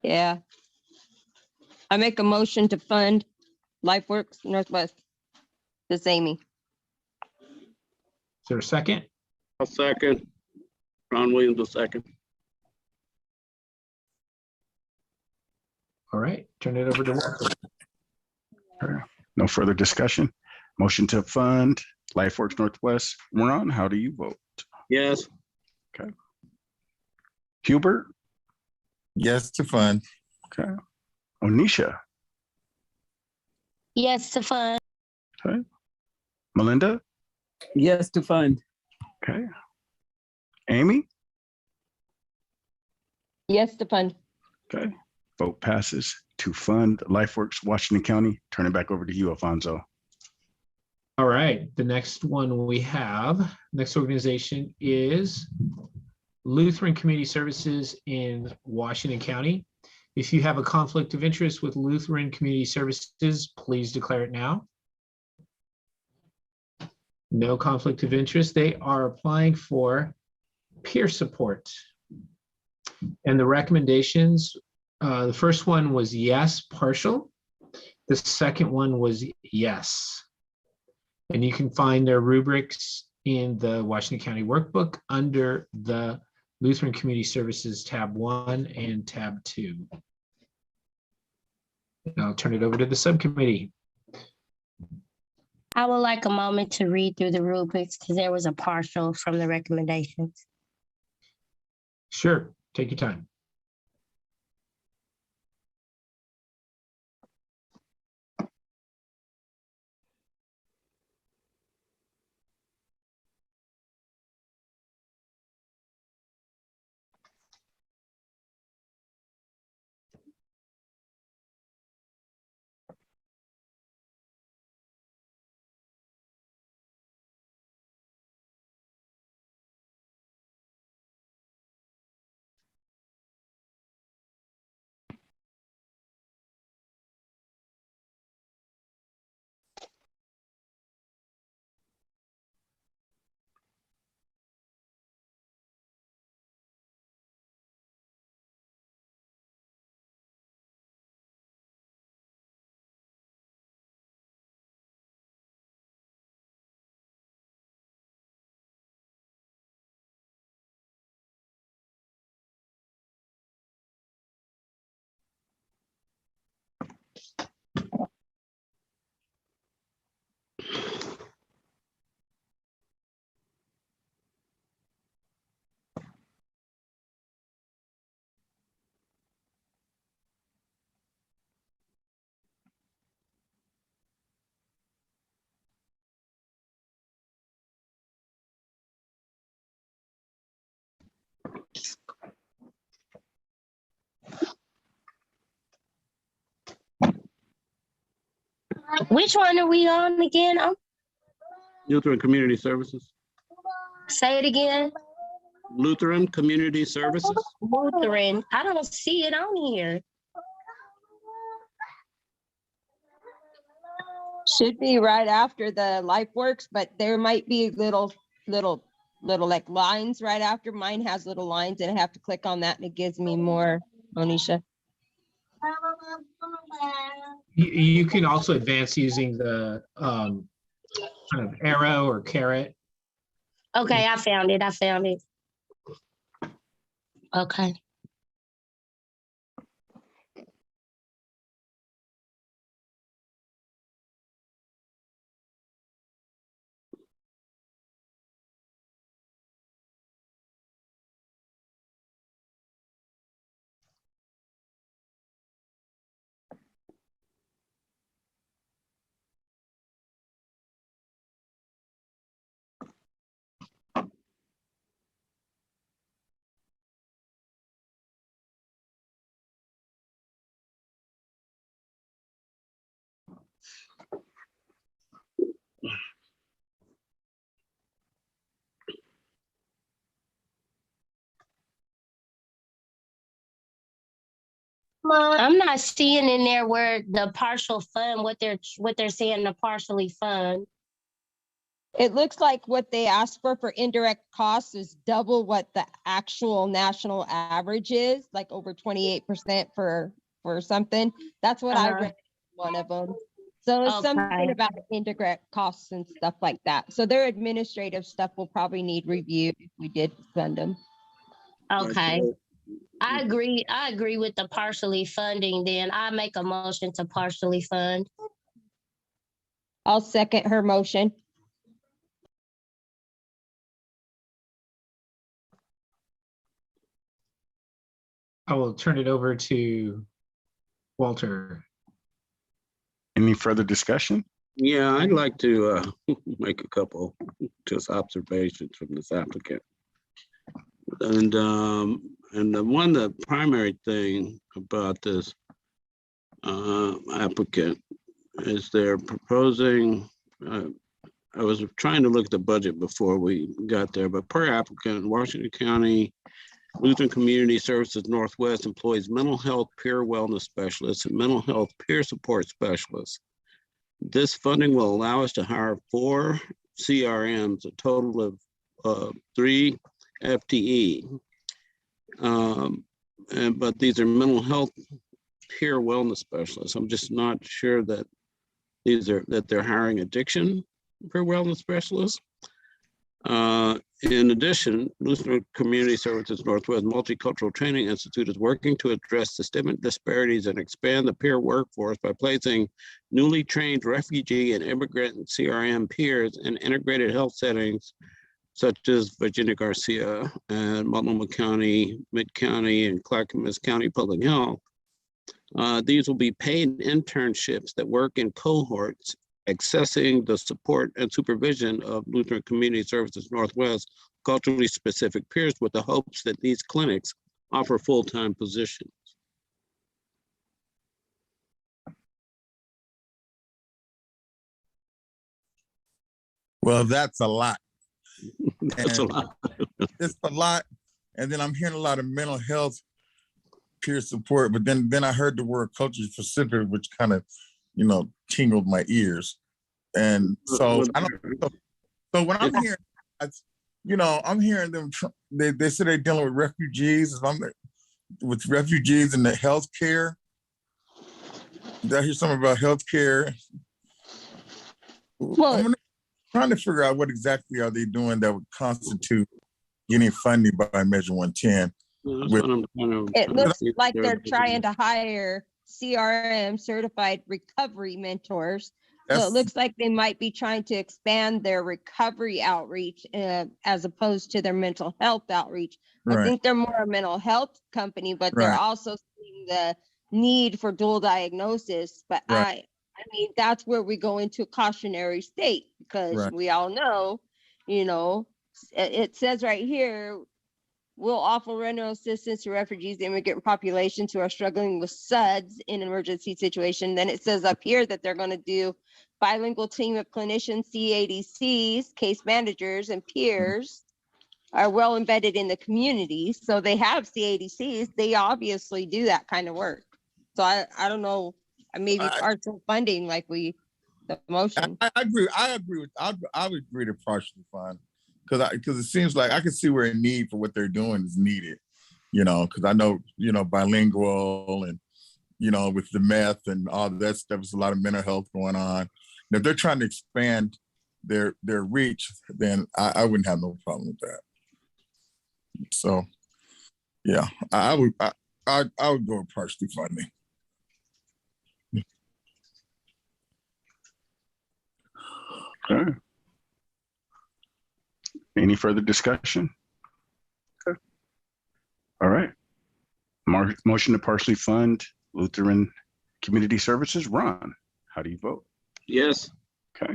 Yeah. I make a motion to fund LifeWorks Northwest. This is Amy. Is there a second? I'll second. Ron Williams will second. All right, turn it over to Walter. Okay. No further discussion. Motion to fund LifeWorks Northwest. Ron, how do you vote? Yes. Hubert? Yes to fund. Okay. Onisha? Yes to fund. Okay. Melinda? Yes to fund. Okay. Amy? Yes to fund. Okay. Vote passes to fund LifeWorks Washington County. Turn it back over to you, Alfonso. All right, the next one we have, next organization is Lutheran Community Services in Washington County. If you have a conflict of interest with Lutheran Community Services, please declare it now. No conflict of interest. They are applying for peer support. And the recommendations, the first one was yes, partial. The second one was yes. And you can find their rubrics in the Washington County Workbook under the Lutheran Community Services tab 1 and tab 2. And I'll turn it over to the subcommittee. I would like a moment to read through the rubrics because there was a partial from the recommendations. Sure, take your time. Which one are we on again? Lutheran Community Services. Say it again. Lutheran Community Services. Lutheran. I don't see it on here. Should be right after the LifeWorks, but there might be little like lines right after. Mine has little lines and I have to click on that and it gives me more, Monisha. You can also advance using the kind of arrow or caret. Okay, I found it. Okay. I'm not seeing in there where the partial fund, what they're saying to partially fund. It looks like what they asked for indirect costs is double what the actual national average is, like over 28% for something. That's what I read in one of them. So it's something about indirect costs and stuff like that. So their administrative stuff will probably need review if we did fund them. Okay. I agree with the partially funding. Then I make a motion to partially fund. I'll second her motion. I will turn it over to Walter. Any further discussion? Yeah, I'd like to make a couple just observations from this applicant. And the primary thing about this applicant is they're proposing, I was trying to look at the budget before we got there, but per applicant, Washington County Lutheran Community Services Northwest employs mental health peer wellness specialists and mental health peer support specialists. This funding will allow us to hire 4 CRMs, a total of 3 FTE. But these are mental health peer wellness specialists. I'm just not sure that they're hiring addiction peer wellness specialists. In addition, Lutheran Community Services Northwest Multicultural Training Institute is working to address systemic disparities and expand the peer workforce by placing newly trained refugee and immigrant CRM peers in integrated health settings, such as Virginia Garcia and Multnomah County, Mid-County, and Clackamas County Public Health. These will be paid internships that work in cohorts accessing the support and supervision of Lutheran Community Services Northwest culturally specific peers with the hopes that these clinics offer full-time positions. Well, that's a lot. That's a lot. It's a lot. And then I'm hearing a lot of mental health peer support, but then I heard the word culture specific, which kind of, tingled my ears. And so I don't. So when I'm hearing, I'm hearing them. They say they're dealing with refugees. With refugees in the healthcare. Did I hear something about healthcare? Well, I'm trying to figure out what exactly are they doing that would constitute getting funding by Measure 110. It looks like they're trying to hire CRM certified recovery mentors. So it looks like they might be trying to expand their recovery outreach as opposed to their mental health outreach. Right. I think they're more a mental health company, but they're Right. also seeing the need for dual diagnosis. But Right. I mean, that's where we go into a cautionary state because Right. we all know, it says right here, we'll offer rental assistance to refugees, the immigrant populations who are struggling with SUDS in an emergency situation. Then it says up here that they're going to do bilingual team of clinicians, CADCs, case managers, and peers are well embedded in the community. So they have CADCs. They obviously do that kind of work. So I don't know, maybe partial funding like the motion. I agree. I would agree to partially fund because it seems like I can see where a need for what they're doing is needed. Because I know bilingual and with the meth and all that stuff, there's a lot of mental health going on. And if they're trying to expand their reach, then I wouldn't have no problem with that. So, yeah, I would go with partially funding. Okay. Any further discussion? Okay. All right. Motion to partially fund Lutheran Community Services. Ron, how do you vote? Yes. Okay.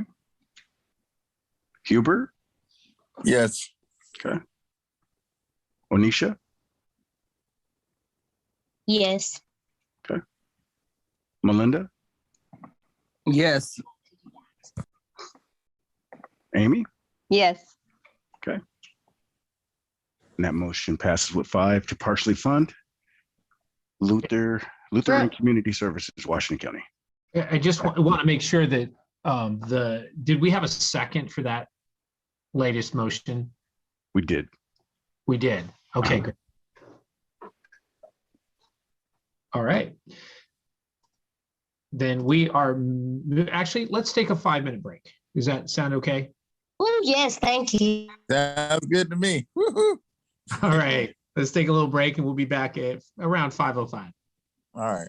Hubert? Yes. Okay. Onisha? Yes. Okay. Melinda? Yes. Amy? Yes. Okay. And that motion passes with 5 to partially fund Lutheran Community Services, Washington County. I just want to make sure that did we have a second for that latest motion? We did. We did. Okay, great. All right. Then we are actually, let's take a 5-minute break. Does that sound okay? Oh, yes, thank you. Sounds good to me. Woo-hoo. All right. Let's take a little break and we'll be back at around 5:05. All right.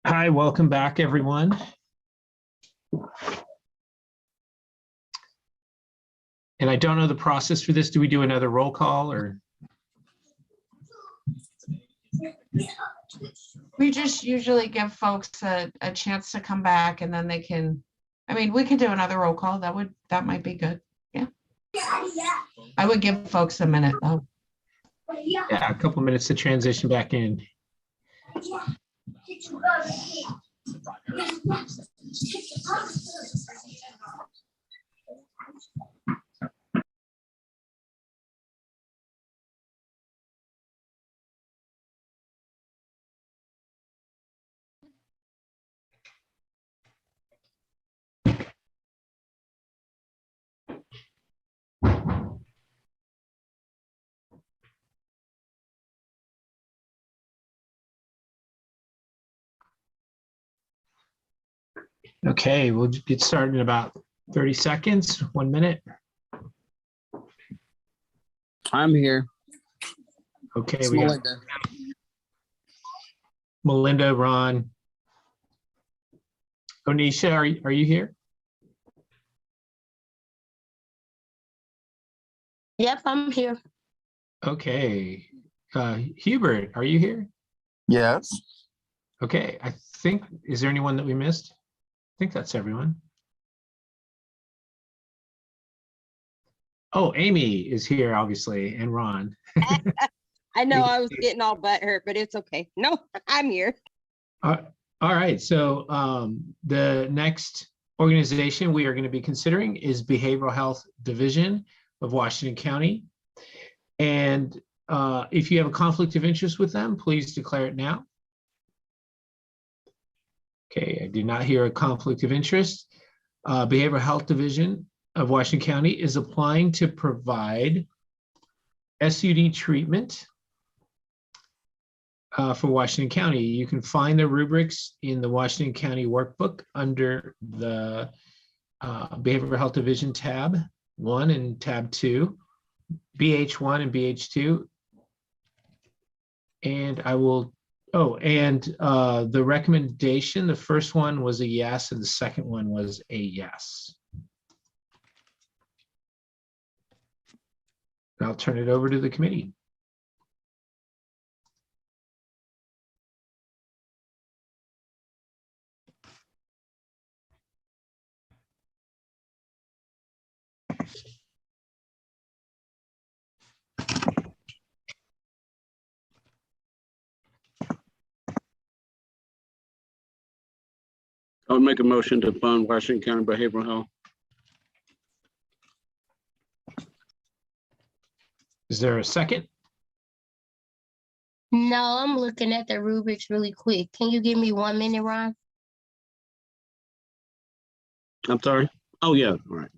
Hi, welcome back, everyone. And I don't know the process for this. Do we do another roll call or? We just usually give folks a chance to come back and then they can, I mean, we can do another roll call. That might be good. Yeah. I would give folks a minute though. Yeah, a couple minutes to transition back in. Okay, we'll get started in about 30 seconds, 1 minute. I'm here. Okay, It's we got Melinda. Melinda, Ron. Onisha, are you here? Yep, I'm here. Okay. Hubert, are you here? Yes. Okay, I think, is there anyone that we missed? I think that's everyone. Oh, Amy is here, obviously, and Ron. I know I was getting all butthurt, but it's okay. No, I'm here. All right, so the next organization we are going to be considering is Behavioral Health Division of Washington County. And if you have a conflict of interest with them, please declare it now. Okay, I did not hear a conflict of interest. Behavioral Health Division of Washington County is applying to provide SUD treatment for Washington County. You can find the rubrics in the Washington County workbook under the Behavioral Health Division tab 1 and tab 2, BH1 and BH2. And I will, the recommendation, the first one was a yes and the second one was a yes. I'll turn it over to the committee. I would make a motion to fund Washington County Behavioral Health. Is there a second? No, I'm looking at the rubrics really quick. Can you give me 1 minute, Ron? I'm sorry. Oh, yeah, all right.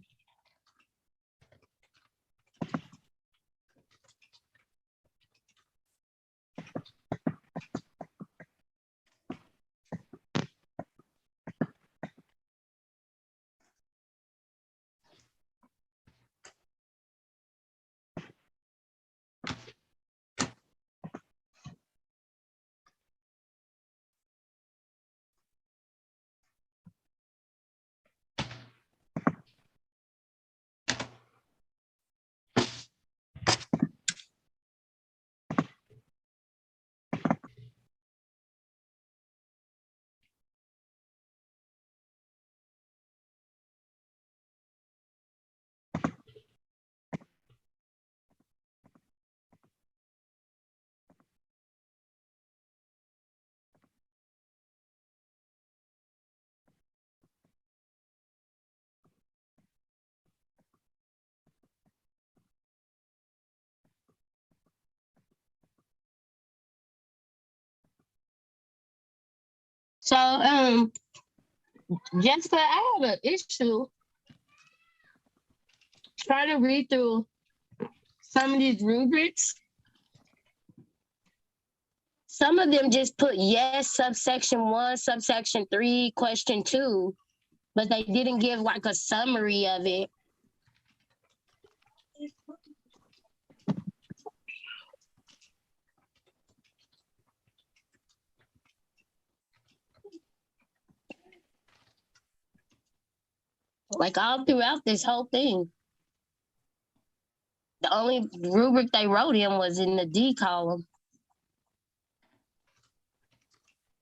So, Jessica, I have an issue trying to read through some of these rubrics. Some of them just put yes, subsection 1, subsection 3, question 2, but they didn't give like a summary of it. Like all throughout this whole thing. The only rubric they wrote in was in the D column.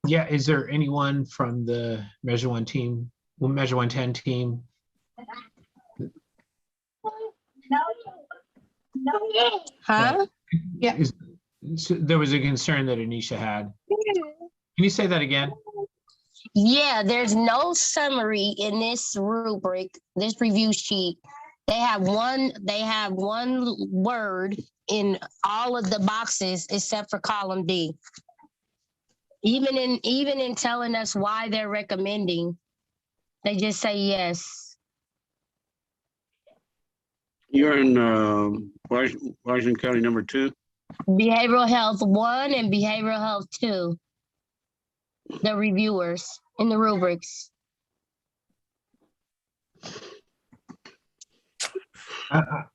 Yeah, is there anyone from the Measure One team, Measure 110 team? Huh? Yeah. So there was a concern that Anisha had. Can you say that again? Yeah, there's no summary in this rubric, this review sheet. They have one word in all of the boxes except for column D. Even in telling us why they're recommending, they just say yes. You're in Washington County number 2. Behavioral health 1 and behavioral health 2. The reviewers in the rubrics.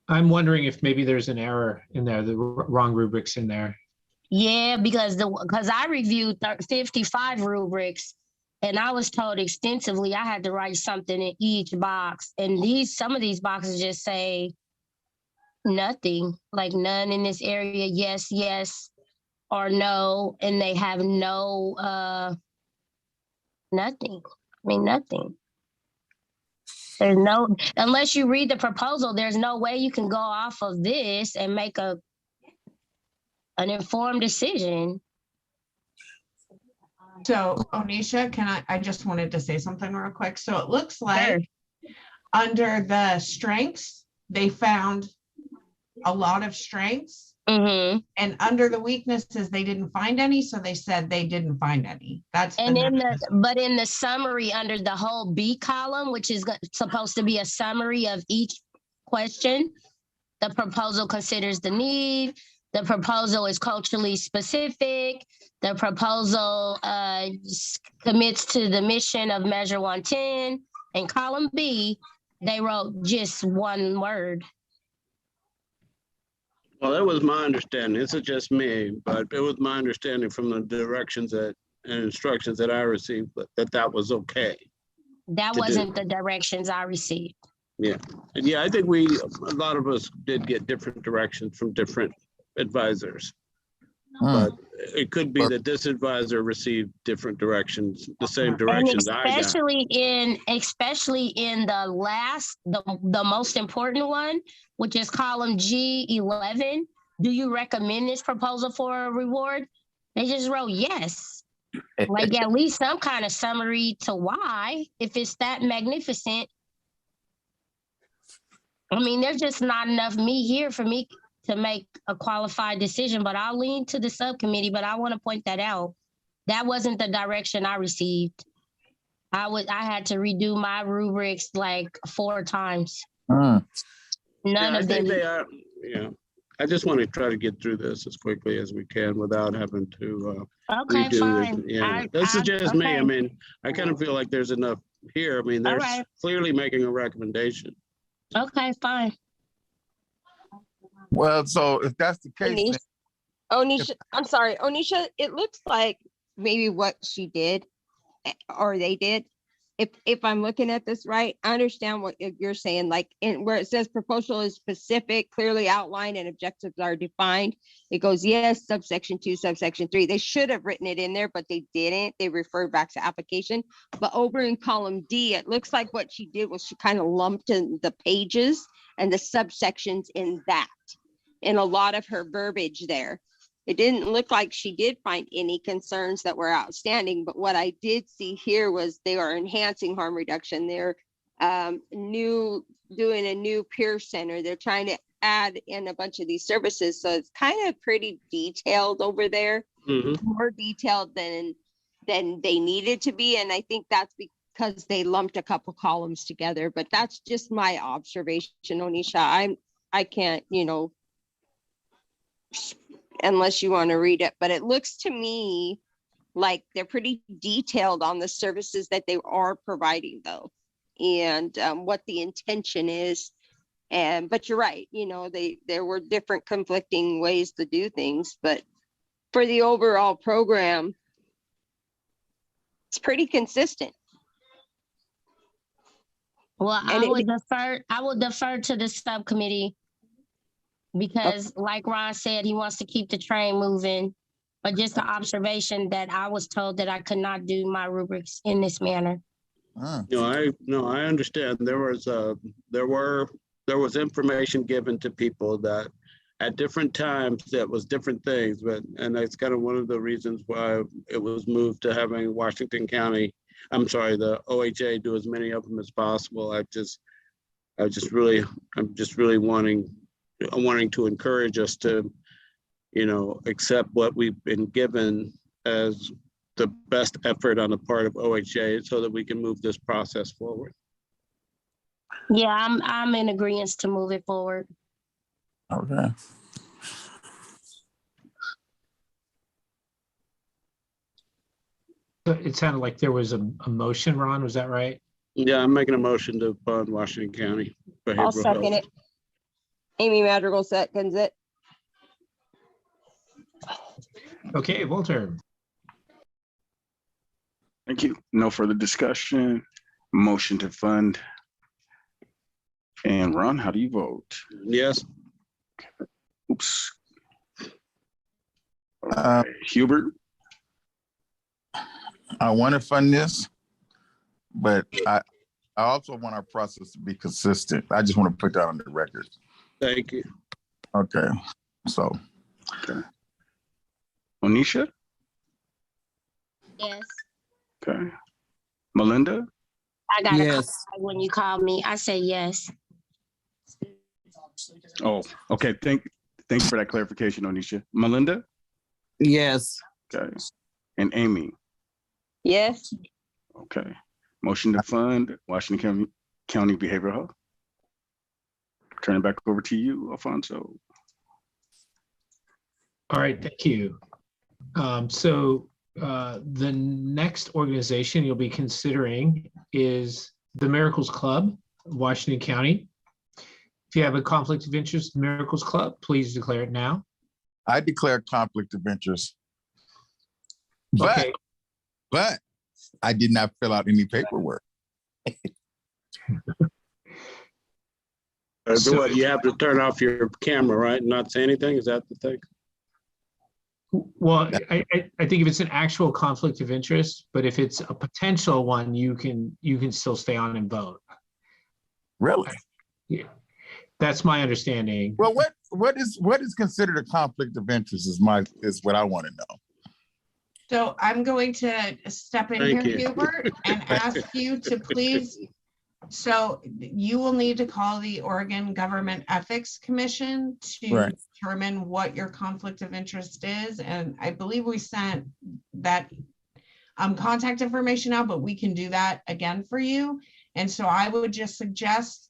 I'm wondering if maybe there's an error in there, the wrong rubrics in there. Yeah, because I reviewed 55 rubrics, and I was told extensively I had to write something in each box. And some of these boxes just say nothing, like none in this area, yes, yes, or no, and they have no nothing. I mean, nothing. There's no, unless you read the proposal, there's no way you can go off of this and make an informed decision. So Onisha, I just wanted to say something real quick. So it looks like Sure. under the strengths, they found a lot of strengths. Mm-hmm. And under the weaknesses, they didn't find any. So they said they didn't find any. That's And but in the summary under the whole B column, which is supposed to be a summary of each question, the proposal considers the need. The proposal is culturally specific. The proposal commits to the mission of Measure 110. In column B, they wrote just one word. Well, that was my understanding. This is just me, but it was my understanding from the directions and instructions that I received, but that was okay. That wasn't the directions I received. Yeah. And yeah, I think a lot of us did get different directions from different advisors. But it could be that this advisor received different directions, the same directions I got. Especially in the most important one, which is column G11. Do you recommend this proposal for a reward? They just wrote yes. Like at least some kind of summary to why, if it's that magnificent. I mean, there's just not enough meat here for me to make a qualified decision, but I'll lean to the subcommittee, but I want to point that out. That wasn't the direction I received. I had to redo my rubrics like 4 times. None of them. They are, yeah. I just want to try to get through this as quickly as we can without having to okay, redo fine. it. Yeah, this is just me. I mean, I kind of feel like there's enough here. I mean, they're clearly making a recommendation. Okay, fine. Well, so if that's the case, Onisha, I'm sorry, Onisha, it looks like maybe what she did or they did. If I'm looking at this right, I understand what you're saying, like where it says proposal is specific, clearly outlined and objectives are defined. It goes, yes, subsection 2, subsection 3. They should have written it in there, but they didn't. They referred back to application. But over in column D, it looks like what she did was she kind of lumped in the pages and the subsections in a lot of her verbiage there. It didn't look like she did find any concerns that were outstanding, but what I did see here was they are enhancing harm reduction. They're doing a new peer center. They're trying to add in a bunch of these services. So it's kind of pretty detailed over there, more detailed than than they needed to be. And I think that's because they lumped a couple columns together, but that's just my observation, Onisha. I can't, unless you want to read it, but it looks to me like they're pretty detailed on the services that they are providing though, and what the intention is. But you're right, there were different conflicting ways to do things, but for the overall program, it's pretty consistent. Well, And I will defer to the subcommittee because like Ron said, he wants to keep the train moving. But just the observation that I was told that I could not do my rubrics in this manner. No, I understand. There was information given to people that at different times that was different things, and that's kind of one of the reasons why it was moved to having Washington County, the OHA do as many of them as possible. I'm just really wanting to encourage us to, accept what we've been given as the best effort on the part of OHA so that we can move this process forward. Yeah, I'm in agreement to move it forward. Okay. It sounded like there was a motion, Ron, was that right? Yeah, I'm making a motion to fund Washington County. I'll second it. Amy Madrigal seconds it. Okay, Walter. Thank you. No further discussion. Motion to fund. And Ron, how do you vote? Yes. Oops. Right. Hubert? I want to fund this, but I also want our process to be consistent. I just want to put that on the record. Thank you. Okay, so. Okay. Onisha? Yes. Okay. Melinda? I got Yes. a call when you called me. I said yes. Oh, okay. Thank you for that clarification, Onisha. Melinda? Yes. Okay. And Amy? Yes. Okay. Motion to fund Washington County Behavioral Health. Turn it back over to you, Alfonso. All right, thank you. The next organization you'll be considering is the Miracles Club, Washington County. If you have a conflict of interest, Miracles Club, please declare it now. I declare conflict of interest. Okay. But I did not fill out any paperwork. So what, you have to turn off your camera, right, and not say anything? Is that the thing? Well, I think if it's an actual conflict of interest, but if it's a potential one, you can still stay on and vote. Really? Yeah, that's my understanding. Well, what is considered a conflict of interest is what I want to know. So I'm going to step in Thank here, you. Hubert, and ask you to please. So you will need to call the Oregon Government Ethics Commission to determine what your conflict of interest is. And I believe we sent that contact information out, but we can do that again for you. And so I would just suggest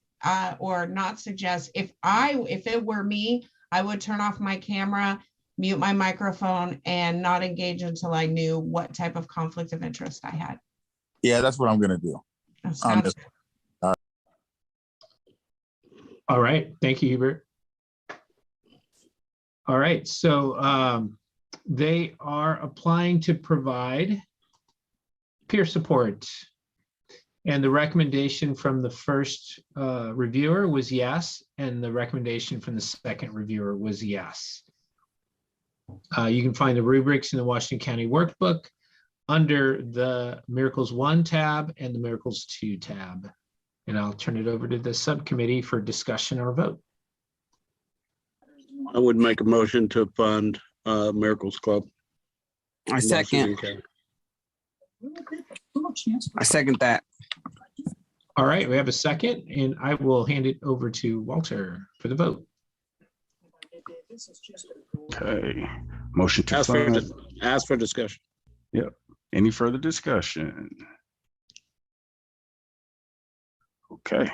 or not suggest, if it were me, I would turn off my camera, mute my microphone, and not engage until I knew what type of conflict of interest I had. Yeah, that's what I'm going to do. All right, thank you, Hubert. All right, so they are applying to provide peer support. And the recommendation from the first reviewer was yes, and the recommendation from the second reviewer was yes. You can find the rubrics in the Washington County Workbook under the Miracles 1 tab and the Miracles 2 tab. And I'll turn it over to the subcommittee for discussion or vote. I would make a motion to fund Miracles Club. I second. I second that. All right, we have a second, and I will hand it over to Walter for the vote. Okay. Motion to fund. Ask for discussion. Yep. Any further discussion? Okay.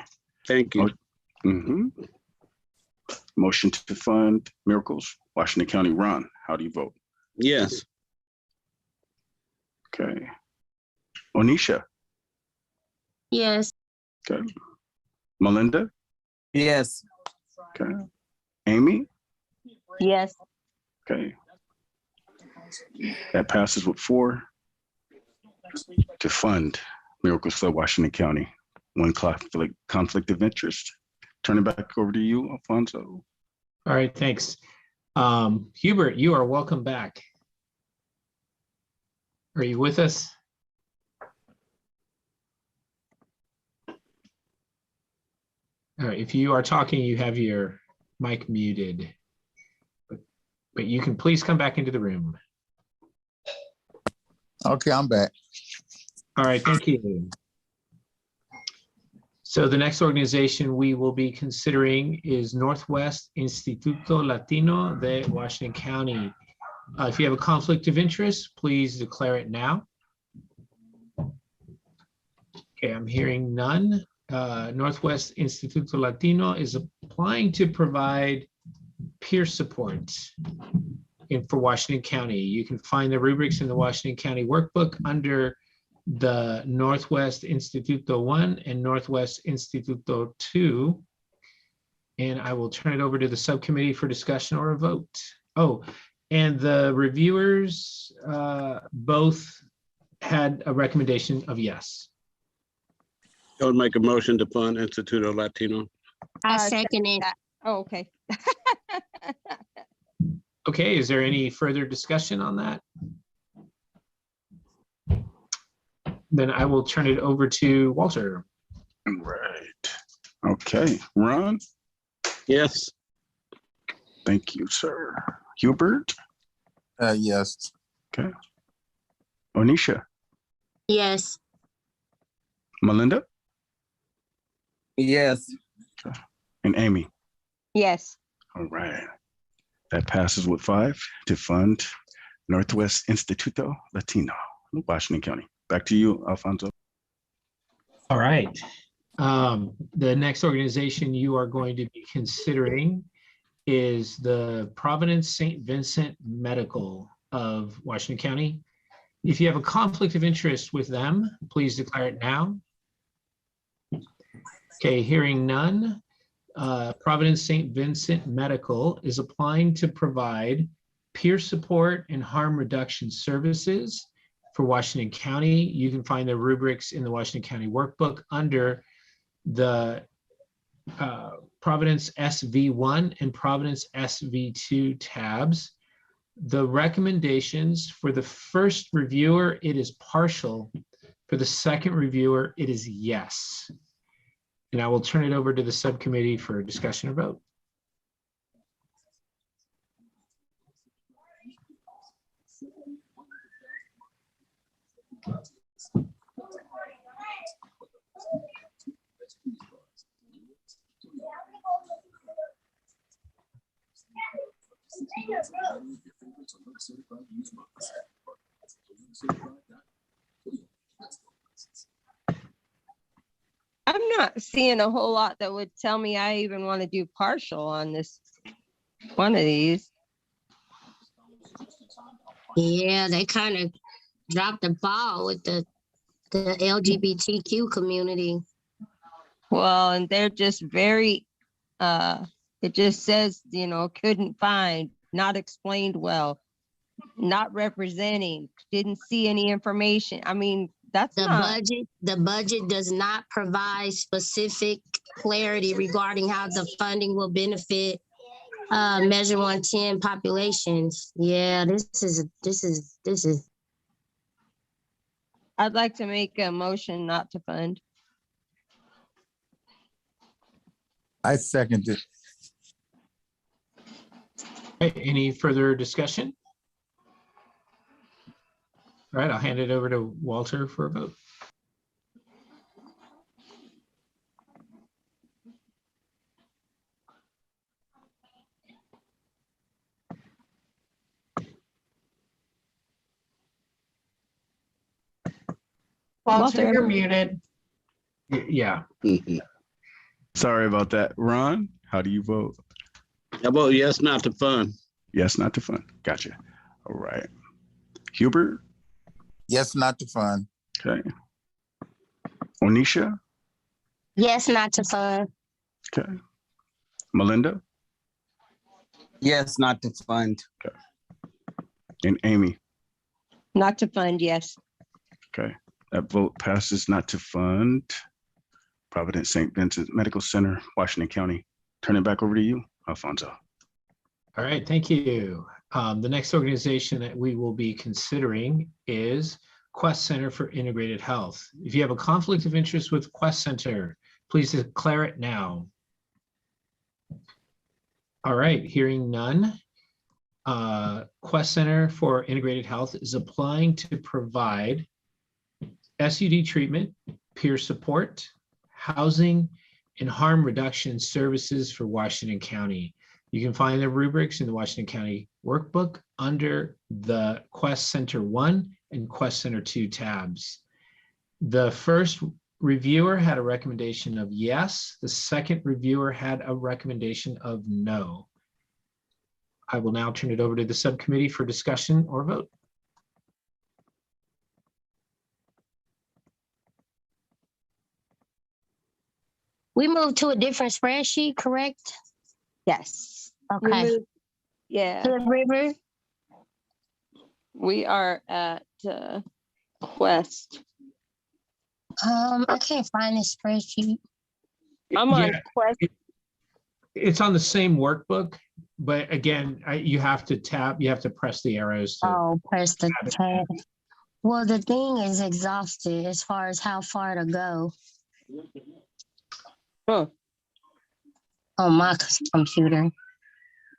Thank you. Mhm. Motion to fund Miracles, Washington County. Ron, how do you vote? Yes. Okay. Onisha, Yes. okay. Melinda, Yes. okay. Amy, Yes. okay. That passes with 4 to fund Miracles Flood Washington County. One conflict of interest. Turn it back over to you, Alfonso. All right, thanks. Hubert, you are welcome back. Are you with us? All right, if you are talking, you have your mic muted. But you can please come back into the room. Okay, I'm back. All right, thank you. So the next organization we will be considering is Northwest Instituto Latino de Washington County. If you have a conflict of interest, please declare it now. Okay, I'm hearing none. Northwest Instituto Latino is applying to provide peer support for Washington County. You can find the rubrics in the Washington County workbook under the Northwest Instituto 1 and Northwest Instituto 2. And I will turn it over to the subcommittee for discussion or a vote. Oh, and the reviewers both had a recommendation of yes. I would make a motion to fund Instituto Latino. I second it. Oh, okay. Okay, is there any further discussion on that? Then I will turn it over to Walter. Right. Okay, Ron, Yes. thank you, sir. Hubert, Yes. okay. Onisha, Yes. Melinda, Yes. and Amy. Yes. All right. That passes with 5 to fund Northwest Instituto Latino, Washington County. Back to you, Alfonso. All right. The next organization you are going to be considering is the Providence St. Vincent Medical of Washington County. If you have a conflict of interest with them, please declare it now. Okay, hearing none. Providence St. Vincent Medical is applying to provide peer support and harm reduction services for Washington County. You can find the rubrics in the Washington County workbook under the Providence SV1 and Providence SV2 tabs. The recommendations for the first reviewer, it is partial. For the second reviewer, it is yes. And I will turn it over to the subcommittee for discussion or vote. I'm not seeing a whole lot that would tell me I even want to do partial on this one of these. Yeah, they kind of dropped the ball with the LGBTQ community. Well, and they're just very, it just says, you know, couldn't find, not explained well, not representing, didn't see any information. I mean, that's The budget does not provide specific clarity regarding how the funding will benefit Measure 110 populations. Yeah, this is. I'd like to make a motion not to fund. I second it. Okay, any further discussion? All right, I'll hand it over to Walter for a vote. Walter, Walter. you're muted. Yeah. Sorry about that. Ron, how do you vote? I vote yes, not to fund. Yes, not to fund. Gotcha. All right. Hubert? Yes, not to fund. Okay. Onisha? Yes, not to fund. Okay. Melinda? Yes, not to fund. And Amy? Not to fund, yes. Okay. That vote passes not to fund Providence St. Vincent Medical Center, Washington County. Turn it back over to you, Alfonso. All right, thank you. The next organization that we will be considering is Quest Center for Integrated Health. If you have a conflict of interest with Quest Center, please declare it now. All right, hearing none. Quest Center for Integrated Health is applying to provide SUD treatment, peer support, housing, and harm reduction services for Washington County. You can find the rubrics in the Washington County Workbook under the Quest Center 1 and Quest Center 2 tabs. The first reviewer had a recommendation of yes. The second reviewer had a recommendation of no. I will now turn it over to the subcommittee for discussion or vote. We moved to a different spreadsheet, correct? Yes. We Okay. moved- Yeah, Hood River. we are at Quest. I can't find this spreadsheet. I'm on Yeah, Quest. it's on the same workbook, but again, you have to tap, you have to press the arrows. Oh, press the tab. Well, the thing is exhausted as far as how far to go Huh. on my computer.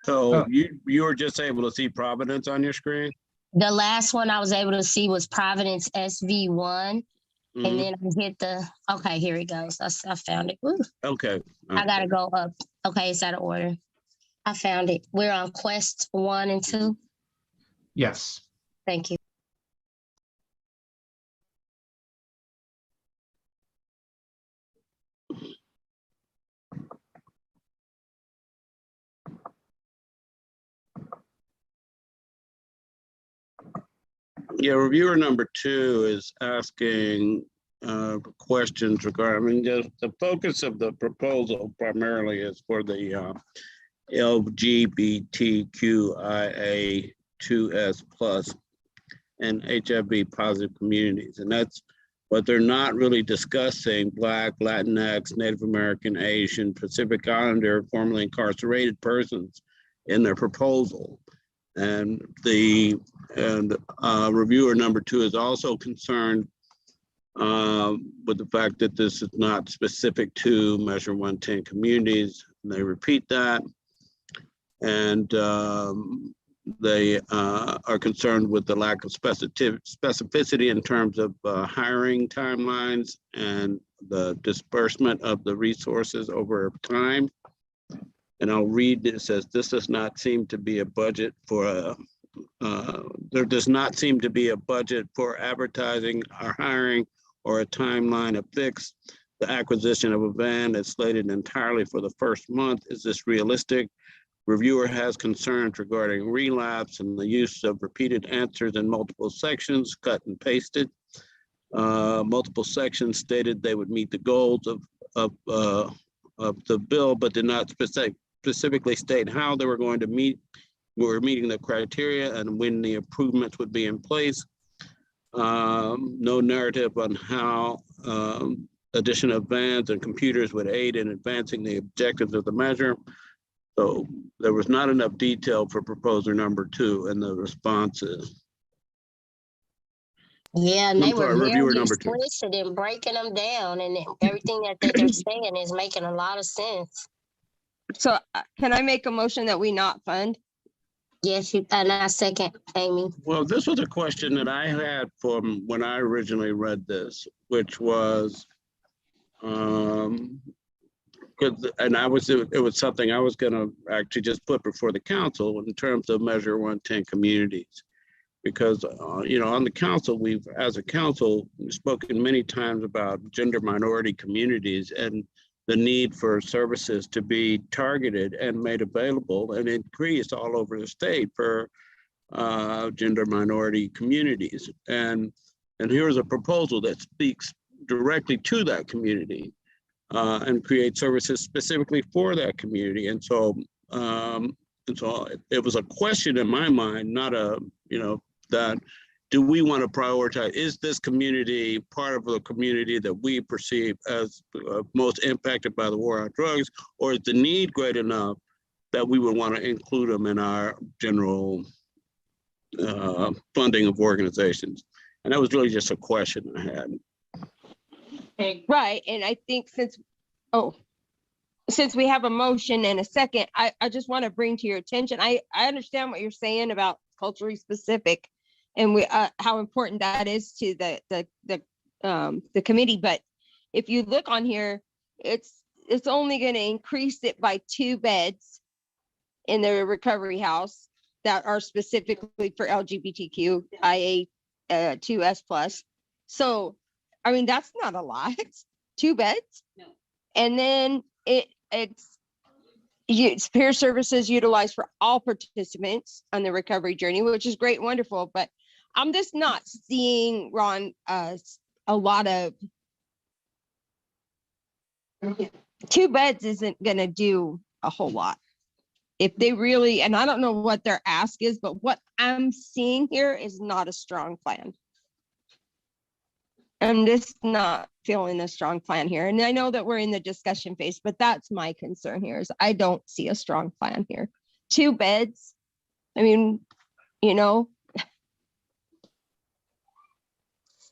So Oh. you were just able to see Providence on your screen? The last one I was able to see was Providence SV1. Mhm. And then I hit okay, here it goes. I found it. Ooh, Okay. I gotta go up. Okay, it's out of order. I found it. We're on Quest 1 and 2. Yes. Thank you. Yeah, reviewer number 2 is asking questions regarding, I mean, the focus of the proposal primarily is for the LGBTQIA2S plus and HIV positive communities. And that's what they're not really discussing: Black, Latinx, Native American, Asian, Pacific Islander, formerly incarcerated persons in their proposal. And the reviewer number 2 is also concerned with the fact that this is not specific to Measure 110 communities. And they repeat that. And they are concerned with the lack of specificity in terms of hiring timelines and the disbursement of the resources over time. And I'll read this as: this does not seem to be a budget for there does not seem to be a budget for advertising or hiring or a timeline affixed. The acquisition of a van is slated entirely for the first month. Is this realistic? Reviewer has concerns regarding relapse and the use of repeated answers in multiple sections, cut and pasted. Multiple sections stated they would meet the goals of the bill, but did not specifically state how they were going to meeting the criteria and when the improvements would be in place. No narrative on how addition of vans and computers would aid in advancing the objectives of the measure. So there was not enough detail for proposer number 2 in the responses. Yeah, and they were reviewer very number 2. explicit in breaking them down, and everything that they're saying is making a lot of sense. So can I make a motion that we not fund? Yes, and I second Amy. Well, this was a question that I had from when I originally read this, which was, it was something I was going to actually just put before the council in terms of Measure 110 communities. because, on the council, as a council, spoken many times about gender minority communities and the need for services to be targeted and made available and increased all over the state for gender minority communities. And here's a proposal that speaks directly to that community and create services specifically for that community. And so it was a question in my mind, not that do we want to prioritize, is this community part of the community that we perceive as most impacted by the war on drugs, or is the need great enough that we would want to include them in our general funding of organizations? And that was really just a question I had. Right, and I think since we have a motion and a second, I just want to bring to your attention, I understand what you're saying about culturally specific and how important that is to the committee. But if you look on here, it's only going to increase it by 2 beds in the recovery house that are specifically for LGBTQIA 2S+. So, I mean, that's not a lot. 2 beds. No. And then it's peer services utilized for all participants on the recovery journey, which is great, wonderful. But I'm just not seeing, Ron, a lot of 2 beds isn't going to do a whole lot. If they really, and I don't know what their ask is, but what I'm seeing here is not a strong plan. I'm just not feeling a strong plan here. And I know that we're in the discussion phase, but that's my concern here is I don't see a strong plan here. 2 beds. I mean,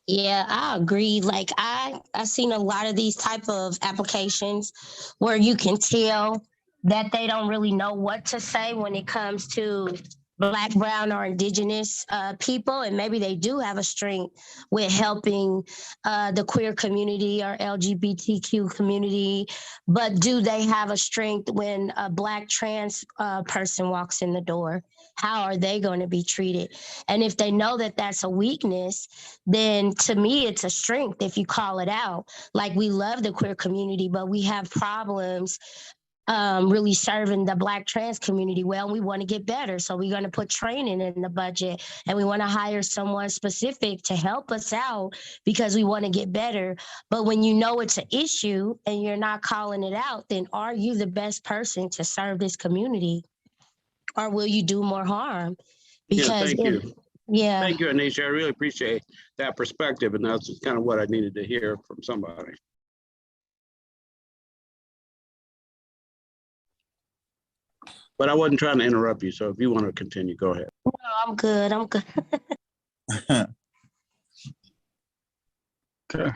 Yeah, I agree. Like I've seen a lot of these type of applications where you can tell that they don't really know what to say when it comes to Black, brown, or indigenous people, and maybe they do have a strength with helping the queer community or LGBTQ community, but do they have a strength when a Black trans person walks in the door? How are they going to be treated? And if they know that that's a weakness, then to me, it's a strength if you call it out. Like, we love the queer community, but we have problems really serving the Black trans community well. We want to get better. So we're going to put training in the budget, and we want to hire someone specific to help us out because we want to get better. But when you know it's an issue and you're not calling it out, then are you the best person to serve this community? Or will you do more harm? Because thank you. Yeah. Thank you, Anisha. I really appreciate that perspective. And that's kind of what I needed to hear from somebody. But I wasn't trying to interrupt you. So if you want to continue, go ahead. No, I'm good. I'm good. Okay.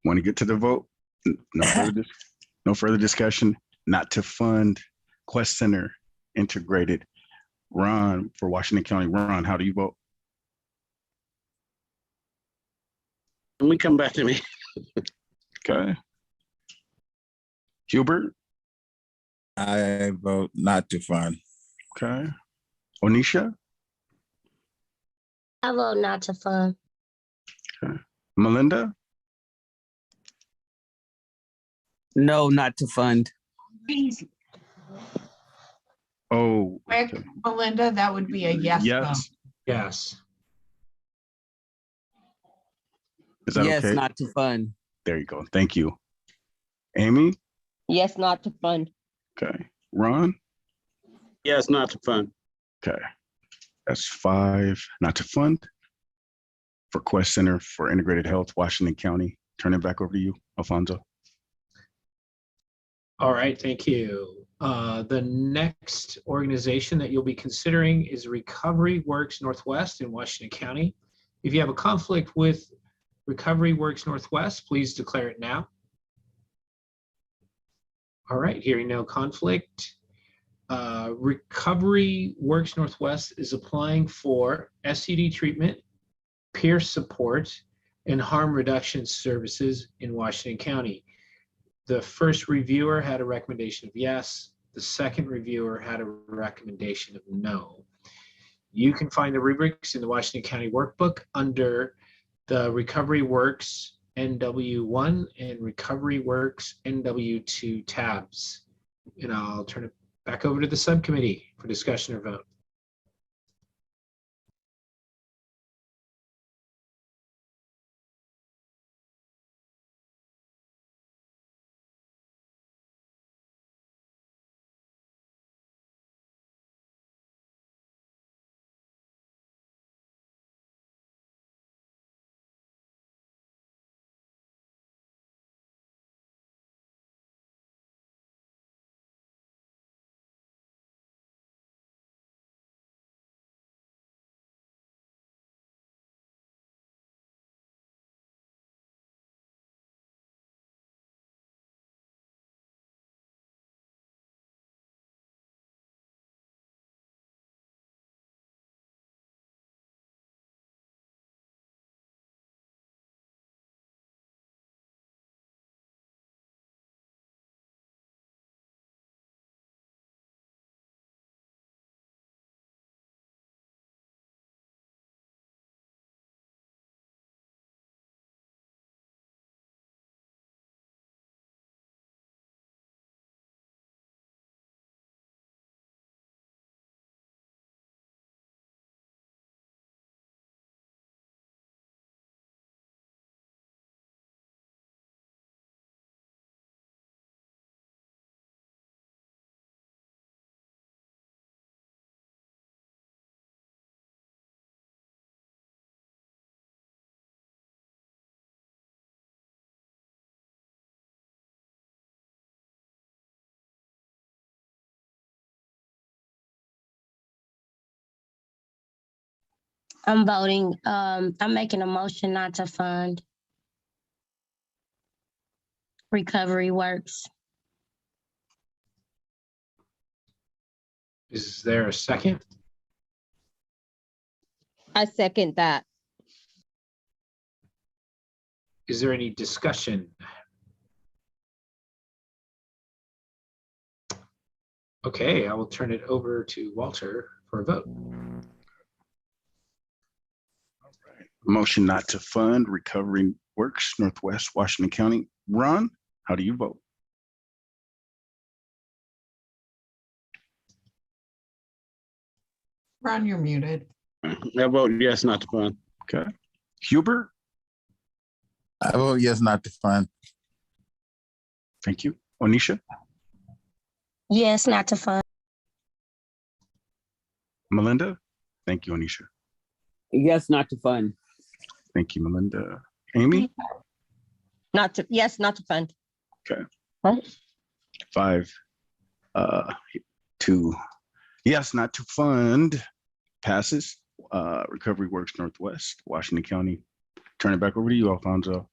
Want to get to the vote? No further discussion. Not to fund Quest Center integrated. Ron, for Washington County. Ron, how do you vote? Can we come back to me? Okay. Gilbert? I vote not to fund. Okay. Onisha? I vote not to fund. Okay. Melinda? No, not to fund. Oh. Quick, Okay. Melinda, that would be a yes. Yes. Yes. Is that Yes, okay? not to fund. There you go. Thank you. Amy? yes, not to fund. Okay. Ron? Yes, not to fund. Okay. That's 5 not to fund for Quest Center for Integrated Health, Washington County. Turn it back over to you, Alfonso. All right, thank you. The next organization that you'll be considering is Recovery Works Northwest in Washington County. If you have a conflict with Recovery Works Northwest, please declare it now. All right, hearing no conflict. Recovery Works Northwest is applying for STD treatment, peer support, and harm reduction services in Washington County. The first reviewer had a recommendation of yes. The second reviewer had a recommendation of no. You can find the rubrics in the Washington County Workbook under the Recovery Works NW1 and Recovery Works NW2 tabs. And I'll turn it back over to the subcommittee for discussion or vote. I'm voting. I'm making a motion not to fund Recovery Works. Is there a second? I second that. Is there any discussion? Okay, I will turn it over to Walter for a vote. Motion not to fund Recovery Works Northwest Washington County. Ron, how do you vote? Ron, you're muted. I vote yes, not to fund. Okay. Hubert, I vote yes, not to fund. thank you. Onisha, Yes, not to fund. Melinda, thank you, Onisha. Yes, not to fund. Thank you, Melinda. Amy, Yes, not to fund. okay. Huh? 5, 2, yes, not to fund passes. Recovery Works Northwest Washington County. Turn it back over to you, Alfonso.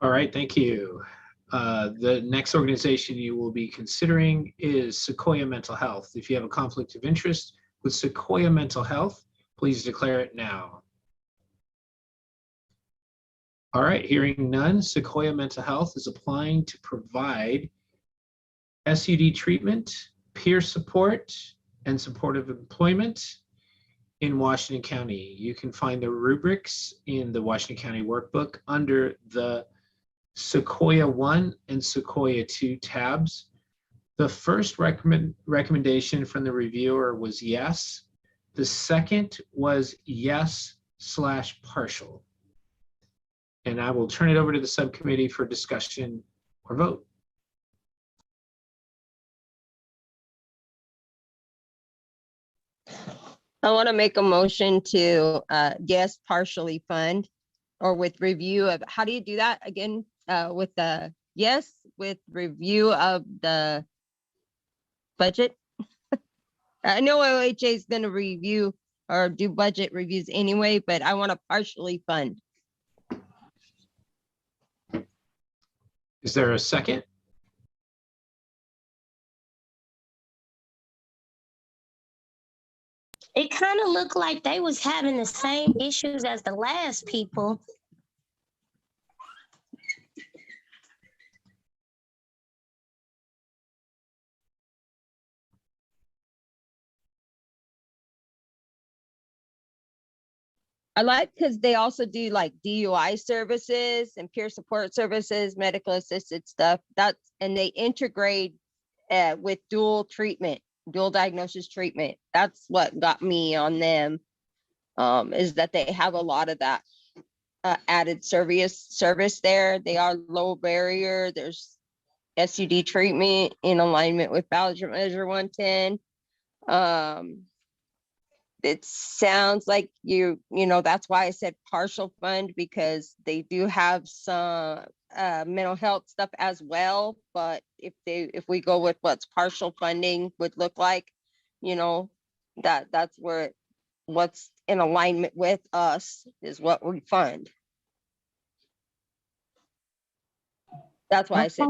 All right, thank you. The next organization you will be considering is Sequoia Mental Health. If you have a conflict of interest with Sequoia Mental Health, please declare it now. All right, hearing none, Sequoia Mental Health is applying to provide SUD treatment, peer support, and supportive employment in Washington County. You can find the rubrics in the Washington County Workbook under the Sequoia 1 and Sequoia 2 tabs. The first recommendation from the reviewer was yes. The second was yes/partial. And I will turn it over to the subcommittee for discussion or vote. I want to make a motion to, yes, partially fund or with review of, how do you do that again? With the, yes, with review of the budget. I know OHA is going to review or do budget reviews anyway, but I want to partially fund. Is there a second? It kind of looked like they was having the same issues as the last people. I like because they also do like DUI services and peer support services, medical assisted stuff. And they integrate with dual treatment, dual diagnosis treatment. That's what got me on them, is that they have a lot of that added service there. They are low barrier. There's SUD treatment in alignment with ballot measure 110. It sounds like you know, that's why I said partial fund, because they do have some mental health stuff as well. But if we go with what's partial funding would look like, you know, that's where what's in alignment with us is what we fund. That's why I said.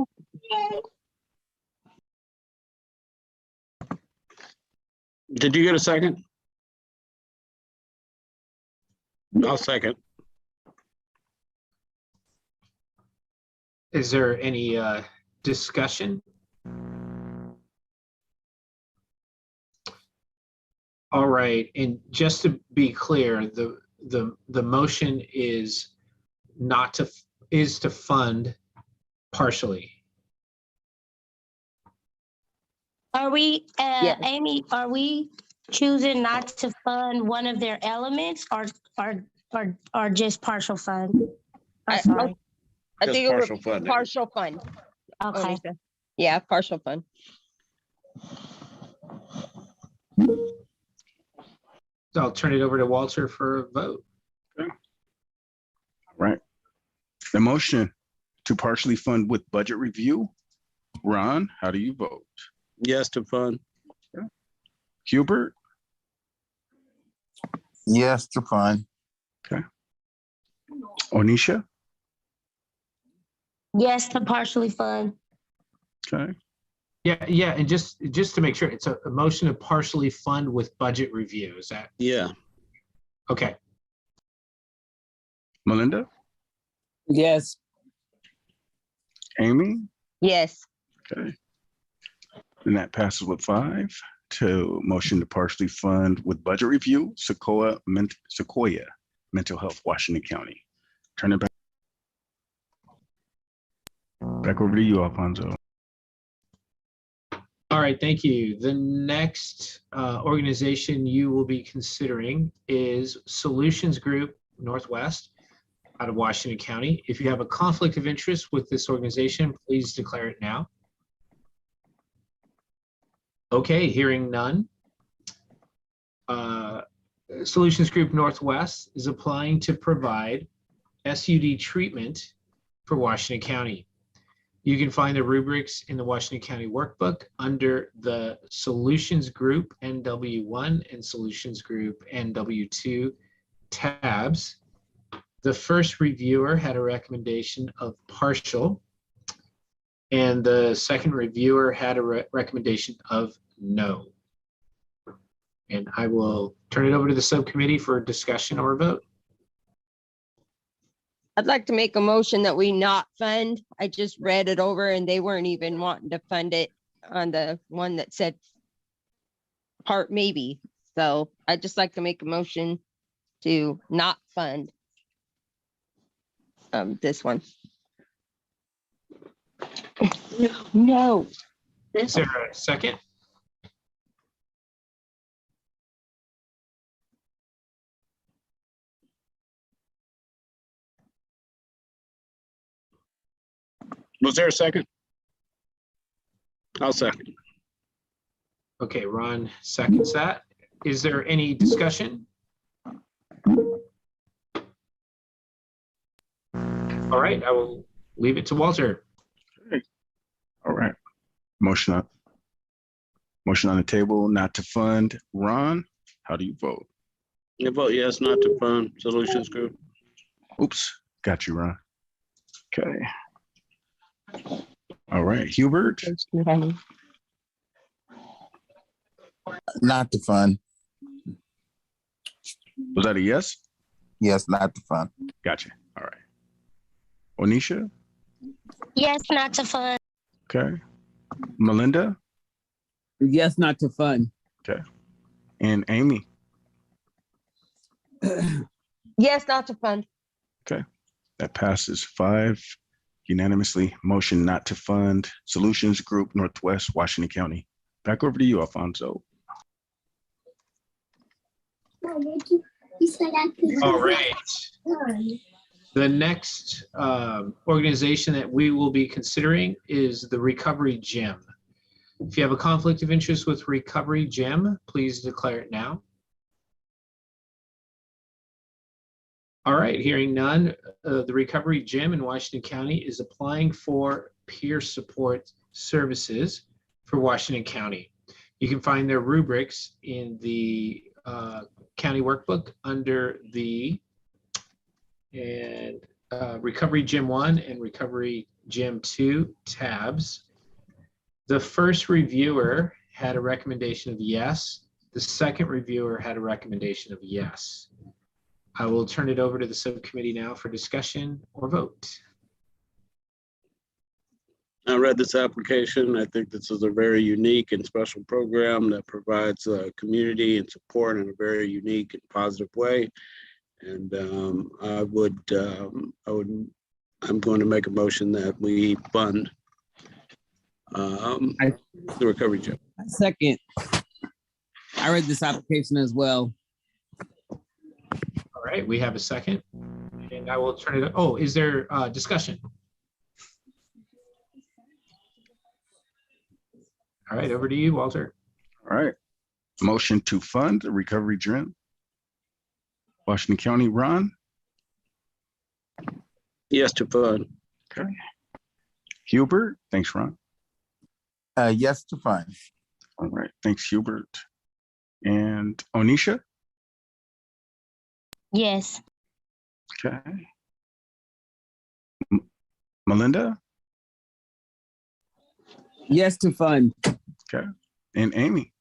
Did you get a second? I'll second. Is there any discussion? All right, and just to be clear, the motion is to fund partially. Are we, Yes. Amy, are we choosing not to fund one of their elements or just partial fund? I'm sorry. I Just think it was partial funding. partial fund. Okay. Onisha. Yeah, partial fund. So I'll turn it over to Walter for a vote. Right. The motion to partially fund with budget review. Ron, how do you vote? Yes to fund. Hubert? Yes to fund. Onisha? Yes to partially fund. Okay. Yeah, and just to make sure, it's a motion to partially fund with budget review. Is that Yeah. okay? Melinda? Yes. Amy? Yes. Okay. And that passes with 5 to motion to partially fund with budget review, Sequoia Mental Health, Washington County. Turn it back over to you, Alfonso. All right, thank you. The next organization you will be considering is Solutions Group Northwest out of Washington County. If you have a conflict of interest with this organization, please declare it now. Okay, hearing none. Solutions Group Northwest is applying to provide SUD treatment for Washington County. You can find the rubrics in the Washington County Workbook under the Solutions Group NW1 and Solutions Group NW2 tabs. The first reviewer had a recommendation of partial, and the second reviewer had a recommendation of no. And I will turn it over to the subcommittee for discussion or vote. I'd like to make a motion that we not fund. I just read it over and they weren't even wanting to fund it on the one that said part maybe. So I'd just like to make a motion to not fund this one. No. Is there a second? Was there a second? I'll second. Okay, Ron seconds that. Is there any discussion? All right, I will leave it to Walter. All right. Motion on the table not to fund. Ron, how do you vote? I vote yes not to fund Solutions Group. Oops, got you, Ron. Okay. All right, Hubert? Not to fund. Was that a yes? Yes, not to fund. Gotcha. All right. Onisha? Yes, not to fund. Okay. Melinda? Yes, not to fund. Okay. And Amy? Yes, not to fund. That passes 5 unanimously. Motion not to fund Solutions Group Northwest Washington County. Back over to you, Alfonso. All right. The next organization that we will be considering is the Recovery Gym. If you have a conflict of interest with Recovery Gym, please declare it now. All right, hearing none, the Recovery Gym in Washington County is applying for peer support services for Washington County. You can find their rubrics in the county workbook under the Recovery Gym 1 and Recovery Gym 2 tabs. The first reviewer had a recommendation of yes. The second reviewer had a recommendation of yes. I will turn it over to the subcommittee now for discussion or vote. I read this application. I think this is a very unique and special program that provides community and support in a very unique and positive way. And I'm going to make a motion that we fund the Recovery Gym. Second. I read this application as well. All right, we have a second, and I will turn it. Oh, is there discussion? All right, over to you, Walter. All right. Motion to fund the Recovery Gym. Washington County, Ron. Yes to fund. Okay. Hubert, thanks, Ron. Yes to fund. All right, thanks, Hubert. And Onisha. Yes. Okay. Melinda. Yes to fund. Okay. And Amy.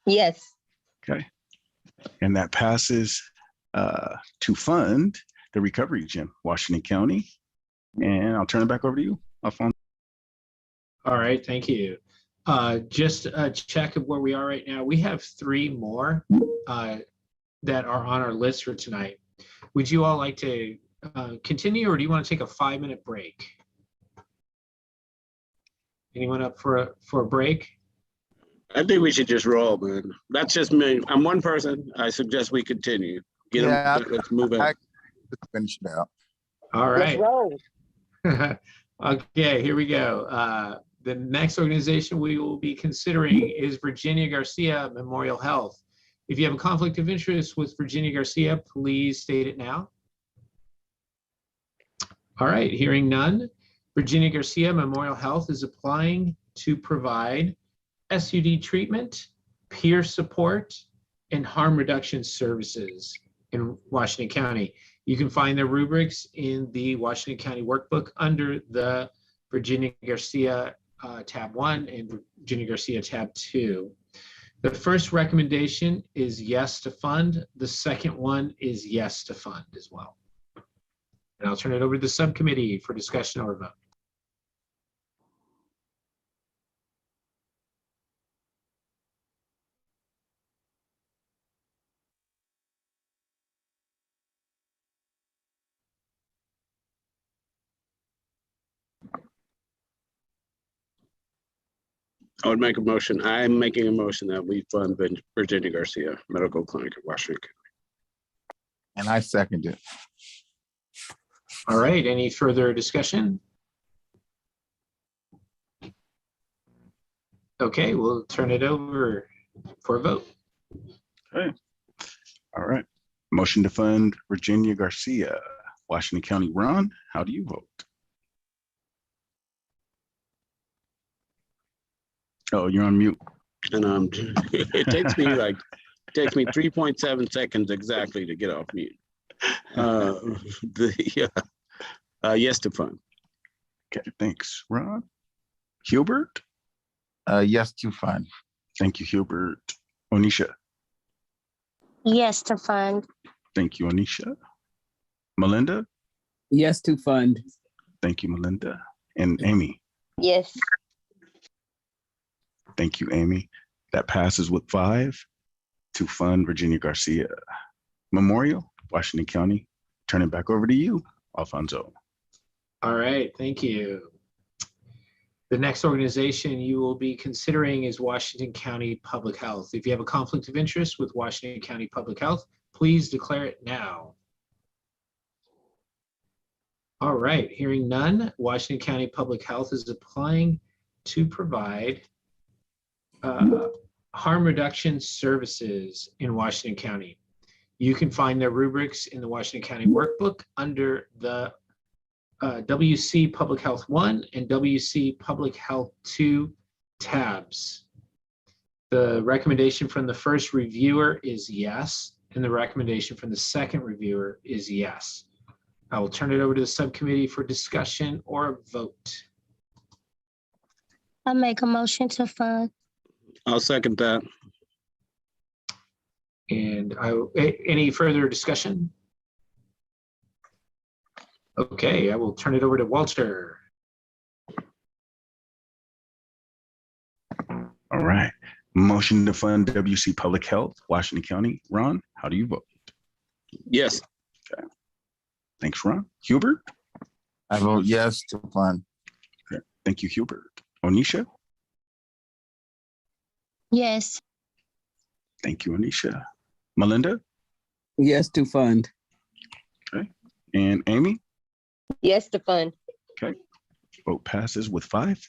Yes. Okay. And that passes to fund the Recovery Gym, Washington County. And I'll turn it back over to you, Alfonso. All right, thank you. Just a check of where we are right now. We have 3 more that are on our list for tonight. Would you all like to continue, or do you want to take a 5-minute break? Anyone up for a break? I think we should just roll, man. That's just me. I'm one person. I suggest we continue. Let's move on. Let's finish it out. All Let's right. roll. Okay, here we go. The next organization we will be considering is Virginia Garcia Memorial Health. If you have a conflict of interest with Virginia Garcia, please state it now. All right, hearing none. Virginia Garcia Memorial Health is applying to provide SUD treatment, peer support, and harm reduction services in Washington County. You can find their rubrics in the Washington County workbook under the Virginia Garcia tab 1 and Virginia Garcia tab 2. The first recommendation is yes to fund. The second one is yes to fund as well. And I'll turn it over to the subcommittee for discussion or vote. I would make a motion. I'm making a motion that we fund Virginia Garcia Medical Clinic in Washington County. And I second it. All right, any further discussion? Okay, we'll turn it over for a vote. Okay. All right. Motion to fund Virginia Garcia, Washington County. Ron, how do you vote? Oh, you're on mute. And it takes me 3.7 seconds exactly to get off mute. Yes to fund. Okay, thanks, Ron. Hubert? Yes to fund. Thank you, Hubert. Onisha? Yes to fund. Thank you, Onisha. Melinda? Yes to fund. Thank you, Melinda. And Amy? Yes. Thank you, Amy. That passes with 5 to fund Virginia Garcia Memorial, Washington County. turn it back over to you, Alfonso. All right, thank you. The next organization you will be considering is Washington County Public Health. If you have a conflict of interest with Washington County Public Health, please declare it now. All right, hearing none, Washington County Public Health is applying to provide harm reduction services in Washington County. You can find their rubrics in the Washington County Workbook under the WC Public Health 1 and WC Public Health 2 tabs. The recommendation from the first reviewer is yes, and the recommendation from the second reviewer is yes. I will turn it over to the subcommittee for discussion or a vote. I make a motion to fund. I'll second that. And any further discussion? Okay, I will turn it over to Walter. All right. Motion to fund WC Public Health, Washington County. Ron, how do you vote? Yes. Okay. Thanks, Ron. Hubert? I vote yes to fund. Okay. Thank you, Hubert. Onisha? Yes. Thank you, Onisha. Melinda? Yes to fund. Okay. And Amy? Yes to fund. Okay. Vote passes with 5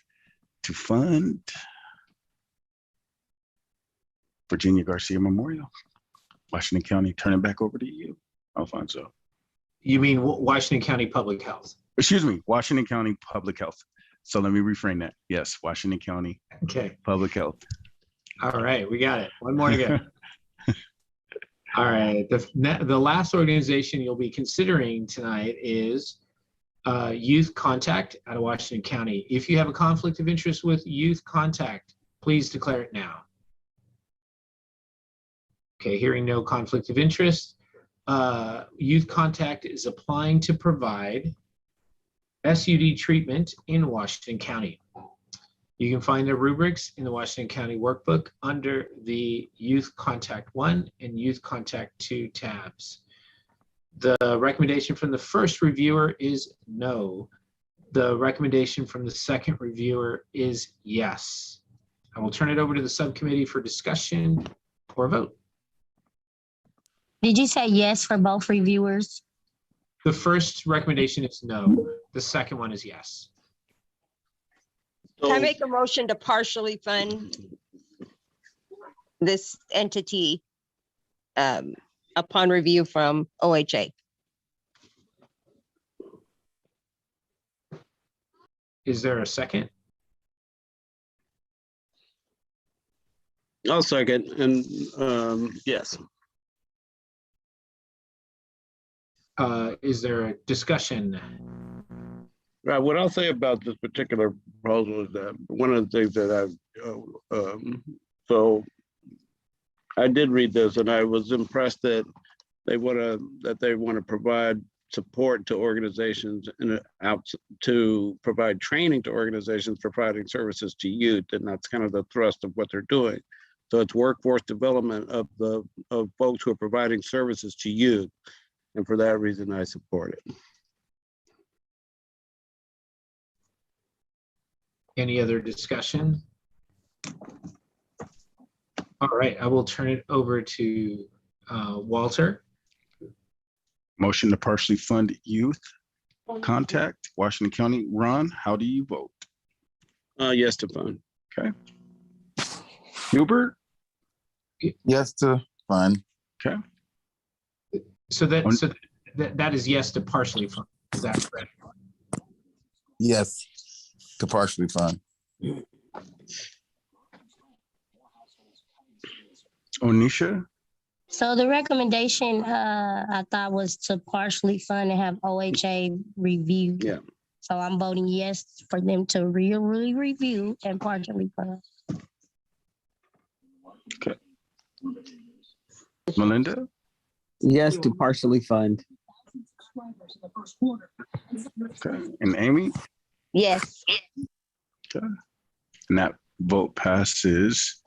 to fund Virginia Garcia Memorial. Washington County, turn it back over to you, Alfonso. You mean Washington County Public Health? Excuse me, Washington County Public Health. So let me reframe that. Yes, Washington County Okay. Public Health. All right, we got it. One more to go. All right, the last organization you'll be considering tonight is Youth Contact out of Washington County. If you have a conflict of interest with Youth Contact, please declare it now. Okay, hearing no conflict of interest, Youth Contact is applying to provide SUD treatment in Washington County. You can find the rubrics in the Washington County Workbook under the Youth Contact 1 and Youth Contact 2 tabs. The recommendation from the first reviewer is no. The recommendation from the second reviewer is yes. I will turn it over to the subcommittee for discussion or vote. Did you say yes for both reviewers? The first recommendation is no. The second one is yes. Can I make a motion to partially fund this entity upon review from OHA? Is there a second? I'll second, and yes. Is there a discussion? Right, what I'll say about this particular proposal is that one of the things that so I did read this and I was impressed that they want to provide support to organizations and to provide training to organizations providing services to youth, and that's kind of the thrust of what they're doing. So it's workforce development of folks who are providing services to youth, and for that reason I support it. Any other discussion? All right, I will turn it over to Walter. Motion to partially fund Youth Contact, Washington County. Ron, how do you vote? Yes to fund. Okay. Hubert? Yes to fund. Okay. So that is yes to partially fund. Is that correct? Yes to partially fund. Onisha? So the recommendation I thought was to partially fund and have OHA review. Yeah. So I'm voting yes for them to really review and partially fund. Okay. Melinda? Yes to partially fund. Okay. And Amy? Yes. Okay. And that vote passes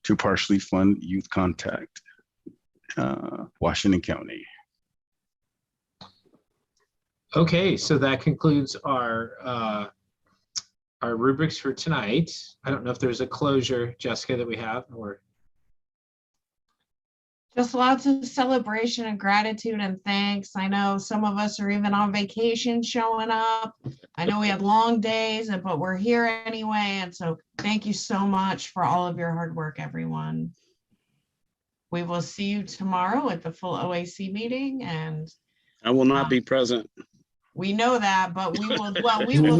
to partially fund Youth Contact, Washington County. Okay, so that concludes our rubrics for tonight. I don't know if there's a closure, Jessica, that we have, or Just lots of celebration and gratitude and thanks. I know some of us are even on vacation showing up. I know we had long days, but we're here anyway. And so thank you so much for all of your hard work, everyone. We will see you tomorrow at the full OAC meeting, and I will not be present. we know that, but we will, well, we will